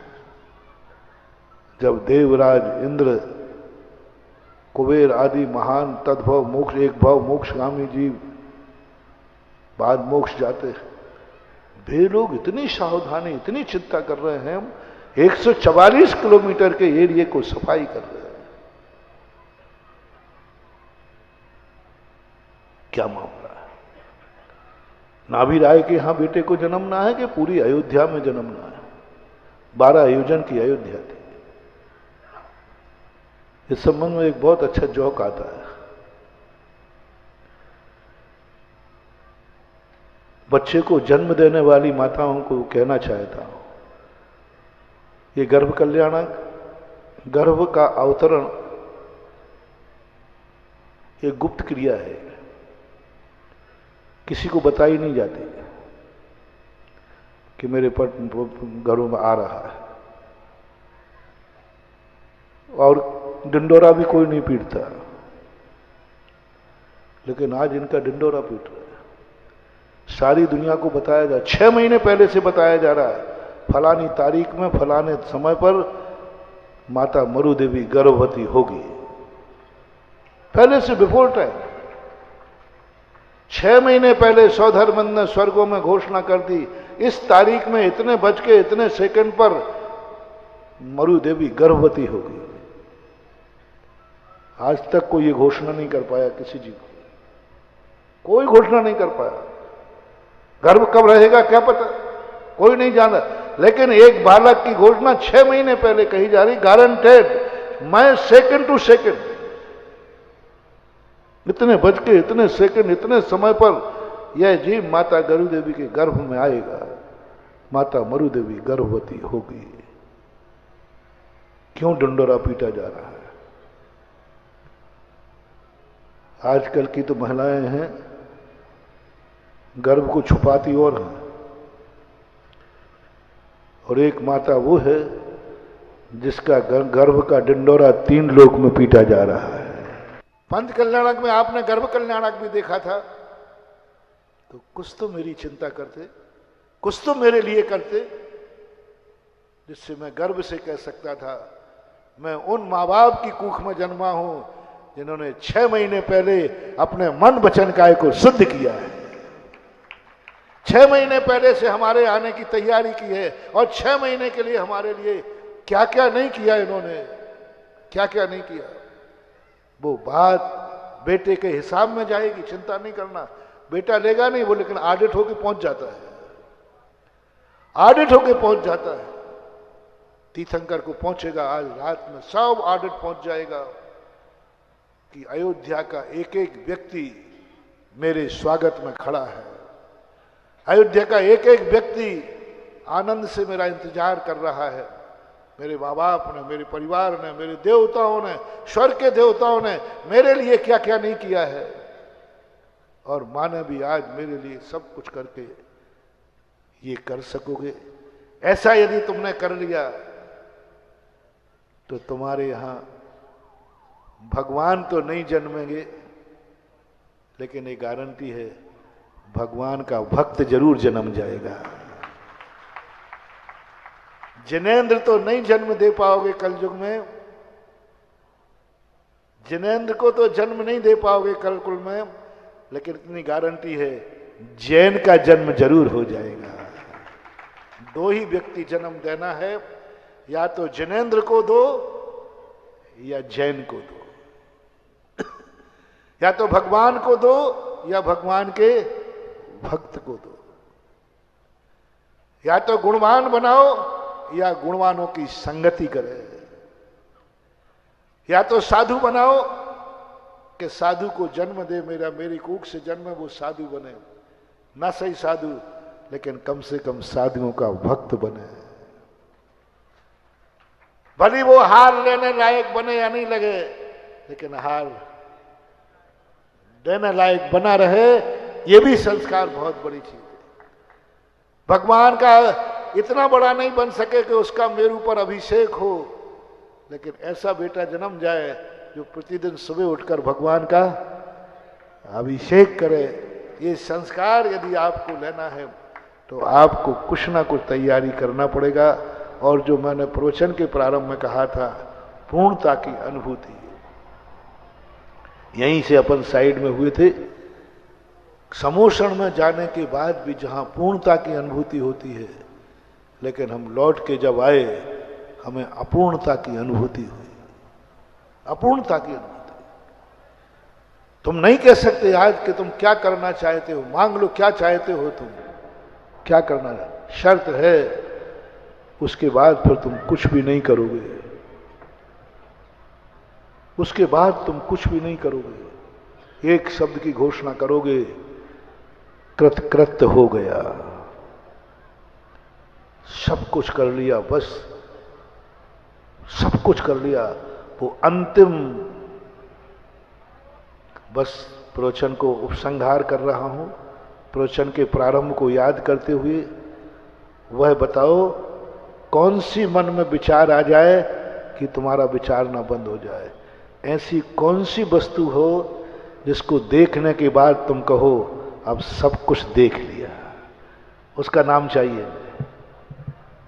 जब देवराज इंद्र कुबेर आदि महान तद्भव मोक्ष एक भव मोक्षगामी जीव बाद मोक्ष जाते हैं। वे लोग इतनी सावधानी इतनी चिंता कर रहे हैं, हम 144 किलोमीटर के एरिया को सफाई कर रहे हैं। क्या मामला है? नाभि राय के यहां बेटे को जन्मना है कि पूरी अयोध्या में जन्मना है? 12 आयोजन की अयोध्या थी। इस संबंध में एक बहुत अच्छा जोक आता है। बच्चे को जन्म देने वाली माताओं को कहना चाहता हूं, ये गर्भ कल्याणक, गर्भ का अवतरण एक गुप्त क्रिया है, किसी को बताई नहीं जाती कि मेरे पट घरों में आ रहा है, और डिंडोरा भी कोई नहीं पीटता। लेकिन आज इनका डिंडोरा पीट रहा है, सारी दुनिया को बताया जा, 6 महीने पहले से बताया जा रहा है, फलानी तारीख में फलाने समय पर माता मरु देवी गर्भवती होगी। पहले से, बिफोर टाइम, 6 महीने पहले सौधर्मंद ने स्वर्गों में घोषणा कर दी, इस तारीख में इतने बज के इतने सेकंड पर मरु देवी गर्भवती होगी। आज तक कोई ये घोषणा नहीं कर पाया, किसी जी को कोई घोषणा नहीं कर पाया। गर्भ कब रहेगा क्या पता, कोई नहीं जाना। लेकिन एक बालक की घोषणा 6 महीने पहले कही जा रही, गारंटेड, मैं सेकंड टू सेकंड, इतने बज के इतने सेकंड इतने समय पर यह जीव माता गरु देवी के गर्भ में आएगा, माता मरु देवी गर्भवती होगी। क्यों डंडोरा पीटा जा रहा है? आजकल की तो महिलाएं हैं, गर्भ को छुपाती और हैं, और एक माता वो है जिसका गर्भ का डंडोरा 3 लोक में पीटा जा रहा है। पंच कल्याणक में आपने गर्भ कल्याणक भी देखा था, तो कुछ तो मेरी चिंता करते, कुछ तो मेरे लिए करते, जिससे मैं गर्व से कह सकता था मैं उन माँ बाप की कुख में जन्मा हूं जिन्होंने 6 महीने पहले अपने मन वचन काय को सिद्ध किया है। 6 महीने पहले से हमारे आने की तैयारी की है, और 6 महीने के लिए हमारे लिए क्या क्या नहीं किया इन्होंने, क्या क्या नहीं किया। वो बात बेटे के हिसाब में जाएगी, चिंता नहीं करना। बेटा लेगा नहीं वो, लेकिन ऑडिट होके पहुंच जाता है, ऑडिट होके पहुंच जाता है। तीर्थंकर को पहुंचेगा, आज रात में सब ऑडिट पहुंच जाएगा कि अयोध्या का एक एक व्यक्ति मेरे स्वागत में खड़ा है, अयोध्या का एक एक व्यक्ति आनंद से मेरा इंतजार कर रहा है। मेरे माँ बाप ने, मेरे परिवार ने, मेरे देवताओं ने, स्वर्ग के देवताओं ने मेरे लिए क्या क्या नहीं किया है, और माँ ने भी आज मेरे लिए सब कुछ करके ये कर सकोगे। ऐसा यदि तुमने कर लिया तो तुम्हारे यहां भगवान तो नहीं जन्मेंगे, लेकिन एक गारंटी है, भगवान का भक्त जरूर जन्म जाएगा। जिनेंद्र तो नहीं जन्म दे पाओगे कलयुग में, जिनेंद्र को तो जन्म नहीं दे पाओगे कलकुल में, लेकिन इतनी गारंटी है जैन का जन्म जरूर हो जाएगा। 2 ही व्यक्ति जन्म देना है, या तो जिनेंद्र को दो या जैन को दो, या तो भगवान को दो या भगवान के भक्त को दो, या तो गुणवान बनाओ या गुणवानों की संगति करे, या तो साधु बनाओ कि साधु को जन्म दे, मेरी कूख से जन्म वो साधु बने, ना सही साधु लेकिन कम से कम साधुओं का भक्त बने। भली वो हार लेने लायक बने या नहीं लगे, लेकिन हार देने लायक बना रहे, ये भी संस्कार बहुत बड़ी चीज है। भगवान का इतना बड़ा नहीं बन सके कि उसका मेरे ऊपर अभिषेक हो, लेकिन ऐसा बेटा जन्म जाए जो प्रतिदिन सुबह उठकर भगवान का अभिषेक करे। ये संस्कार यदि आपको लेना है तो आपको कुछ ना कुछ तैयारी करना पड़ेगा। और जो मैंने प्रवचन के प्रारंभ में कहा था, पूर्णता की अनुभूति, यहीं से अपन साइड में हुए थे। समोषण में जाने के बाद भी जहां पूर्णता की अनुभूति होती है, लेकिन हम लौट के जब आए हमें अपूर्णता की अनुभूति हुई, अपूर्णता की अनुभूति। तुम नहीं कह सकते आज कि तुम क्या करना चाहते हो, मांग लो क्या चाहते हो, तुम क्या करना है, शर्त है उसके बाद फिर तुम कुछ भी नहीं करोगे, उसके बाद तुम कुछ भी नहीं करोगे। एक शब्द की घोषणा करोगे, कृतकृत्य हो गया, सब कुछ कर लिया, बस सब कुछ कर लिया। वो अंतिम, बस प्रवचन को उपसंहार कर रहा हूं, प्रवचन के प्रारंभ को याद करते हुए वह बताओ कौन सी मन में विचार आ जाए कि तुम्हारा विचार ना बंद हो जाए। ऐसी कौन सी वस्तु हो जिसको देखने के बाद तुम कहो अब सब कुछ देख लिया, उसका नाम चाहिए।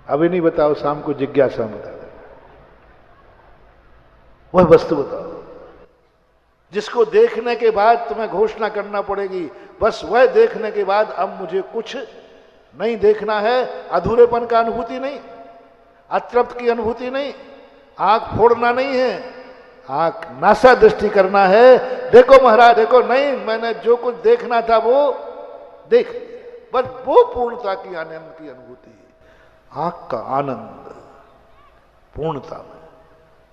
अभी नहीं बताओ, शाम को जिज्ञासा में बता देना। वह वस्तु बताओ जिसको देखने के बाद तुम्हें घोषणा करना पड़ेगी, बस वह देखने के बाद अब मुझे कुछ नहीं देखना है। अधूरेपन का अनुभूति नहीं, अतृप्त की अनुभूति नहीं, आंख फोड़ना नहीं है, आंख नासा दृष्टि करना है। देखो महाराज देखो, नहीं मैंने जो कुछ देखना था वो देख लिया, बस वो पूर्णता की आनंद की अनुभूति। आंख का आनंद पूर्णता में,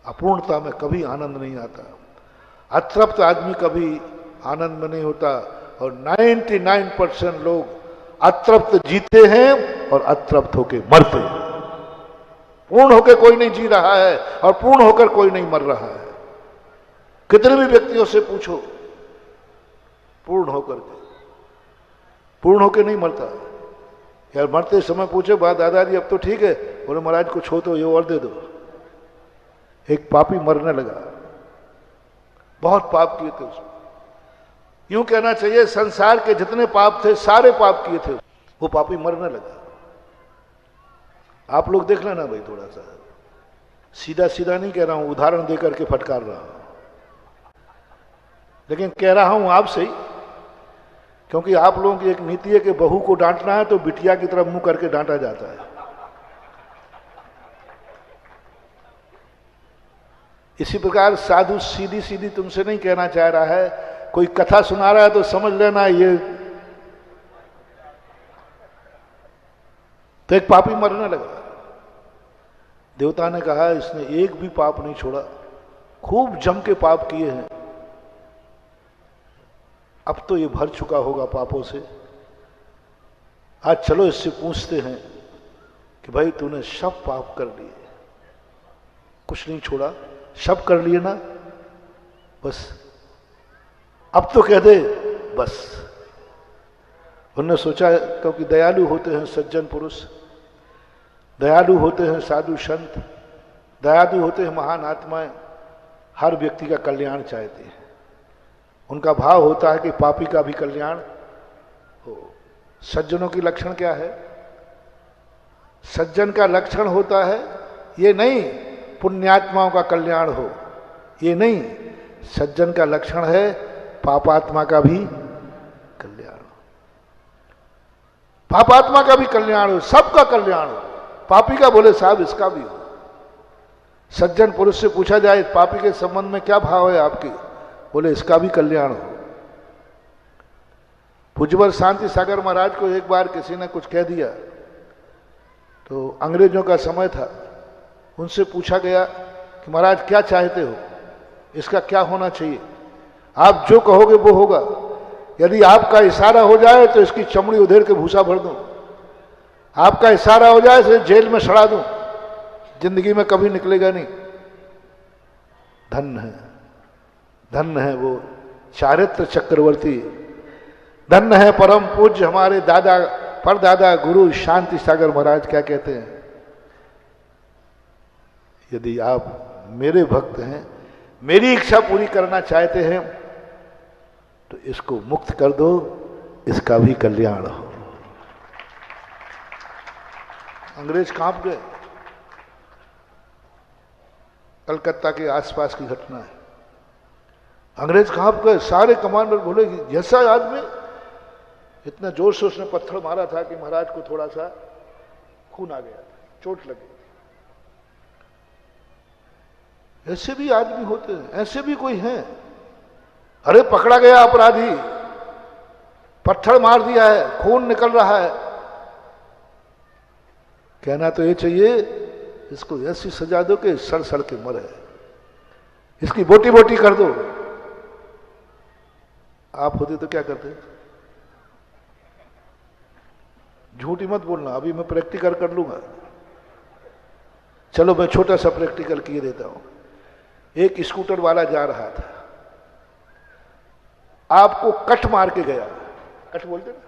अपूर्णता में कभी आनंद नहीं आता। अतृप्त आदमी कभी आनंद में नहीं होता, और 99% लोग अतृप्त जीते हैं और अतृप्त होके मरते हैं। पूर्ण होकर कोई नहीं जी रहा है और पूर्ण होकर कोई नहीं मर रहा है। कितने भी व्यक्तियों से पूछो, पूर्ण होकर नहीं मरता। यार मरते समय पूछे बात, दादाजी अब तो ठीक है, बोले महाराज कुछ हो तो ये और दे दो। एक पापी मरने लगा, बहुत पाप किए थे उसने, यूं कहना चाहिए संसार के जितने पाप थे सारे पाप किए थे, वो पापी मरने लगा। आप लोग देख लेना भाई, थोड़ा सा सीधा सीधा नहीं कह रहा हूं, उदाहरण देकर के फटकार रहा हूं, लेकिन कह रहा हूं आपसे ही, क्योंकि आप लोगों की एक नीति है कि बहू को डांटना है तो बिटिया की तरफ मुंह करके डांटा जाता है। इसी प्रकार साधु सीधी सीधी तुमसे नहीं कहना चाह रहा है, कोई कथा सुना रहा है तो समझ लेना ये तो एक पापी मरने लगा। देवता ने कहा इसने एक भी पाप नहीं छोड़ा, खूब जम के पाप किए हैं, अब तो ये भर चुका होगा पापों से। आज चलो इससे पूछते हैं कि भाई तूने सब पाप कर लिए, कुछ नहीं छोड़ा, सब कर लिए ना, बस अब तो कह दे बस। उन्होंने सोचा, क्योंकि दयालु होते हैं सज्जन पुरुष, दयालु होते हैं साधु संत, दयालु होते हैं महान आत्माएं, हर व्यक्ति का कल्याण चाहते हैं। उनका भाव होता है कि पापी का भी कल्याण हो। सज्जनों की लक्षण क्या है? सज्जन का लक्षण होता है ये नहीं पुण्यात्माओं का कल्याण हो, ये नहीं, सज्जन का लक्षण है पापात्मा का भी कल्याण हो, पापात्मा का भी कल्याण हो, सबका कल्याण हो। पापी का बोले साहब इसका भी हो। सज्जन पुरुष से पूछा जाए पापी के संबंध में क्या भाव है आपके, बोले इसका भी कल्याण हो। पूज्यवर शांति सागर महाराज को एक बार किसी ने कुछ कह दिया, तो अंग्रेजों का समय था, उनसे पूछा गया कि महाराज क्या चाहते हो, इसका क्या होना चाहिए? आप जो कहोगे वो होगा। यदि आपका इशारा हो जाए तो इसकी चमड़ी उधेड़ के भूसा भर दूं, आपका इशारा हो जाए तो जेल में सड़ा दूं, जिंदगी में कभी निकलेगा नहीं। धन्य है वो चारित्र चक्रवर्ती, धन्य है परम पूज्य हमारे दादा परदादा गुरु शांति सागर महाराज। क्या कहते हैं, यदि आप मेरे भक्त हैं, मेरी इच्छा पूरी करना चाहते हैं तो इसको मुक्त कर दो, इसका भी कल्याण हो। अंग्रेज कांप गए। कलकत्ता के आसपास की घटना है। अंग्रेज कांप गए, सारे कमांडर बोले कि जैसा आदमी, इतना जोर से उसने पत्थर मारा था कि महाराज को थोड़ा सा खून आ गया था, चोट लगी। ऐसे भी आदमी होते हैं, ऐसे भी कोई है। अरे पकड़ा गया अपराधी, पत्थर मार दिया है, खून निकल रहा है, कहना तो ये चाहिए इसको ऐसी सजा दो कि सड़ सड़ के मरे, इसकी बोटी बोटी कर दो। आप होते तो क्या करते? झूठी मत बोलना, अभी मैं प्रैक्टिकल कर लूंगा। चलो मैं छोटा सा प्रैक्टिकल किए देता हूं। एक स्कूटर वाला जा रहा था, आपको कट मार के गया, कट बोलते ना,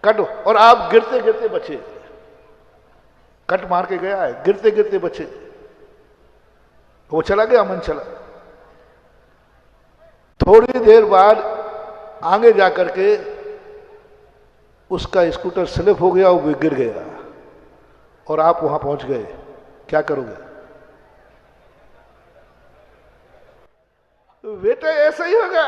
कट, और आप गिरते गिरते बचे। कट मार के गया है, गिरते गिरते बचे, वो चला गया, मन चला। थोड़ी देर बाद आगे जाकर के उसका स्कूटर स्लिप हो गया, वो गिर गया और आप वहां पहुंच गए, क्या करोगे? बेटा ऐसा ही होगा,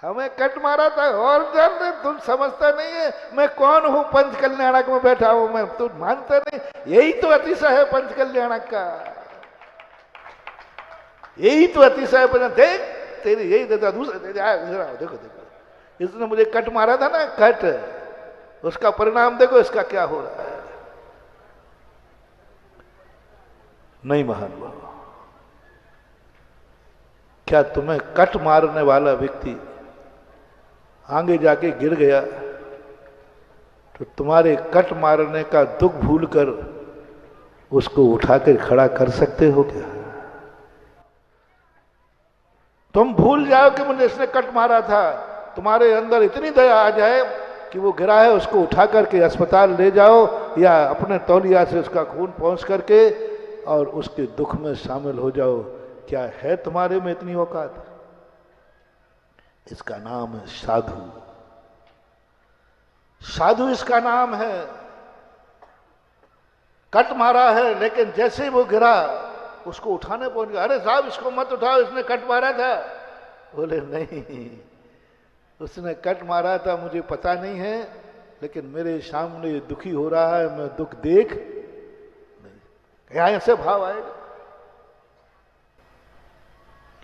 हमें कट मारा था और जान, तुम समझता नहीं है मैं कौन हूं, पंच कल्याणक में बैठा हूं मैं, तुम मानता नहीं। यही तो अतिशय है पंच कल्याणक का, यही तो अतिशय है। देख तेरी यही देता, दूसरा देखो देखो, इसने मुझे कट मारा था ना, कट, उसका परिणाम देखो इसका क्या हो रहा है। नहीं महानुभाव, क्या तुम्हें कट मारने वाला व्यक्ति आगे जाके गिर गया तो तुम्हारे कट मारने का दुख भूलकर उसको उठाकर खड़ा कर सकते हो क्या? तुम भूल जाओ कि मुझे इसने कट मारा था, तुम्हारे अंदर इतनी दया आ जाए कि वो गिरा है उसको उठा करके अस्पताल ले जाओ, या अपने तौलिया से उसका खून पहुंच करके और उसके दुख में शामिल हो जाओ। क्या है तुम्हारे में इतनी औकात? इसका नाम है साधु। साधु इसका नाम है। कट मारा है, लेकिन जैसे ही वो गिरा उसको उठाने पहुंच गया। अरे साहब इसको मत उठाओ, इसने कट मारा था। बोले नहीं, उसने कट मारा था मुझे पता नहीं है, लेकिन मेरे सामने ये दुखी हो रहा है, मैं दुख देख नहीं। यहां ऐसे भाव आएगा।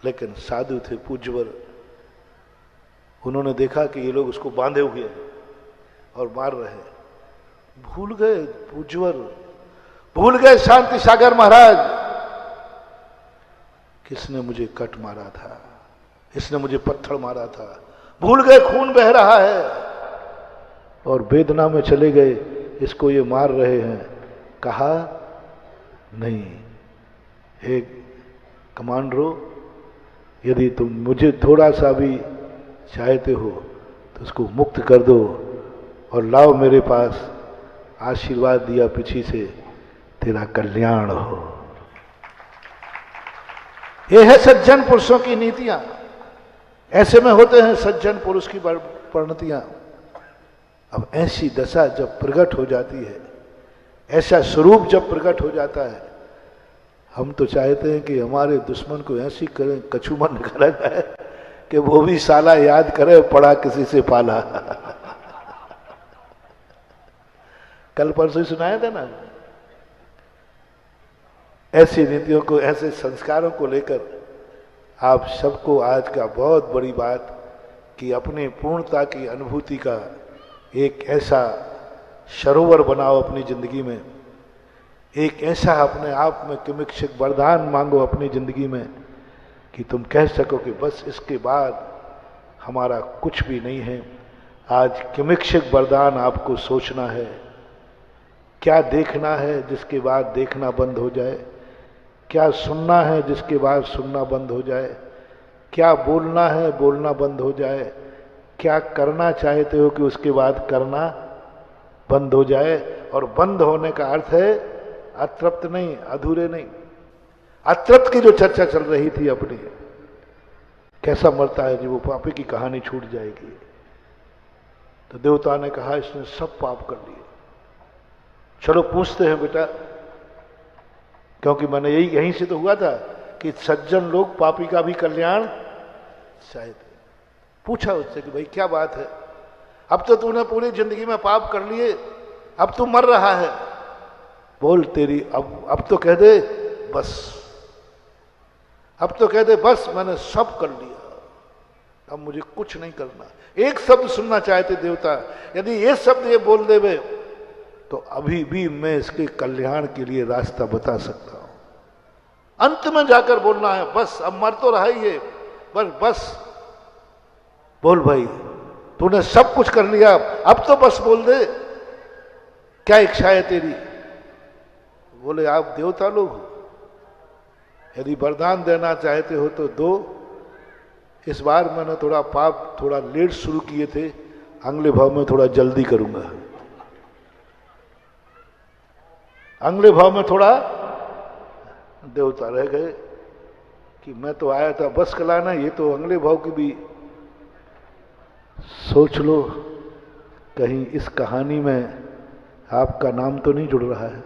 लेकिन साधु थे पूज्यवर, उन्होंने देखा कि ये लोग उसको बांधे हुए हैं और मार रहे हैं, भूल गए पूज्यवर, भूल गए शांति सागर महाराज, किसने मुझे कट मारा था, इसने मुझे पत्थर मारा था, भूल गए खून बह रहा है और वेदना में चले गए, इसको ये मार रहे हैं। कहा नहीं, हे कमांडरो, यदि तुम मुझे थोड़ा सा भी चाहते हो तो उसको मुक्त कर दो और लाओ मेरे पास, आशीर्वाद दिया पीछे से, तेरा कल्याण हो। ये है सज्जन पुरुषों की नीतियां, ऐसे में होते हैं सज्जन पुरुष की परिणतियां। अब ऐसी दशा जब प्रकट हो जाती है, ऐसा स्वरूप जब प्रकट हो जाता है, हम तो चाहते हैं कि हमारे दुश्मन को ऐसी करें कछुमर निकाला जाए कि वो भी साला याद करे पड़ा किसी से पाला। कल परसों ही सुनाया था ना। ऐसी नीतियों को, ऐसे संस्कारों को लेकर आप सबको आज का बहुत बड़ी बात कि अपनी पूर्णता की अनुभूति का एक ऐसा सरोवर बनाओ अपनी जिंदगी में, एक ऐसा अपने आप में किमिक्षक वरदान मांगो अपनी जिंदगी में कि तुम कह सको कि बस इसके बाद हमारा कुछ भी नहीं है। आज किमिक्षक वरदान आपको सोचना है, क्या देखना है जिसके बाद देखना बंद हो जाए, क्या सुनना है जिसके बाद सुनना बंद हो जाए, क्या बोलना है बोलना बंद हो जाए, क्या करना चाहते हो कि उसके बाद करना बंद हो जाए। और बंद होने का अर्थ है अतृप्त नहीं, अधूरे नहीं। अतृप्त की जो चर्चा चल रही थी अपनी, कैसा मरता है जी वो, पापी की कहानी छूट जाएगी। तो देवता ने कहा इसने सब पाप कर लिए, चलो पूछते हैं बेटा, क्योंकि मैंने यहीं से तो हुआ था कि सज्जन लोग पापी का भी कल्याण चाहते हैं। पूछा उससे कि भाई क्या बात है, अब तो तूने पूरी जिंदगी में पाप कर लिए, अब तू मर रहा है, बोल तेरी अब तो कह दे बस, अब तो कह दे बस मैंने सब कर लिया, अब मुझे कुछ नहीं करना। एक शब्द सुनना चाहते देवता, यदि ये शब्द ये बोल देवे तो अभी भी मैं इसके कल्याण के लिए रास्ता बता सकता हूं। अंत में जाकर बोलना है बस, अब मर तो रहा ही है, बस बोल भाई, तूने सब कुछ कर लिया, अब तो बस बोल दे, क्या इच्छा है तेरी। बोले आप देवता लोग हो, यदि वरदान देना चाहते हो तो दो। इस बार मैंने थोड़ा पाप थोड़ा लेट शुरू किए थे, अगले भाव में थोड़ा जल्दी करूंगा। अगले भाव में थोड़ा देवता रह गए कि मैं तो आया था बस कलाना, ये तो अगले भाव की भी सोच लो, कहीं इस कहानी में आपका नाम तो नहीं जुड़ रहा है,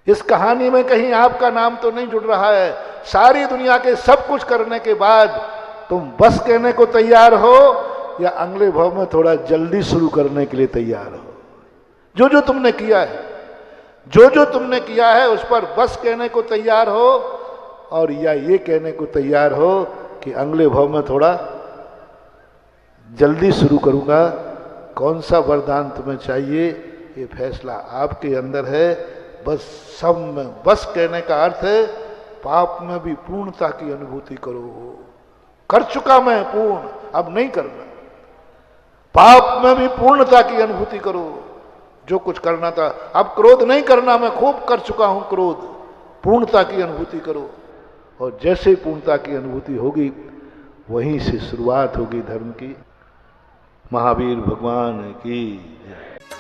इस कहानी में कहीं आपका नाम तो नहीं जुड़ रहा है। सारी दुनिया के सब कुछ करने के बाद तुम बस कहने को तैयार हो या अगले भाव में थोड़ा जल्दी शुरू करने के लिए तैयार हो। जो जो तुमने किया है, जो जो तुमने किया है उस पर बस कहने को तैयार हो, और या ये कहने को तैयार हो कि अगले भाव में थोड़ा जल्दी शुरू करूंगा। कौन सा वरदान तुम्हें चाहिए ये फैसला आपके अंदर है। बस सब में बस कहने का अर्थ है पाप में भी पूर्णता की अनुभूति करो। कर चुका मैं पूर्ण, अब नहीं करना। पाप में भी पूर्णता की अनुभूति करो, जो कुछ करना था। अब क्रोध नहीं करना, मैं खूब कर चुका हूं क्रोध, पूर्णता की अनुभूति करो। और जैसे पूर्णता की अनुभूति होगी वहीं से शुरुआत होगी धर्म की। महावीर भगवान की जय।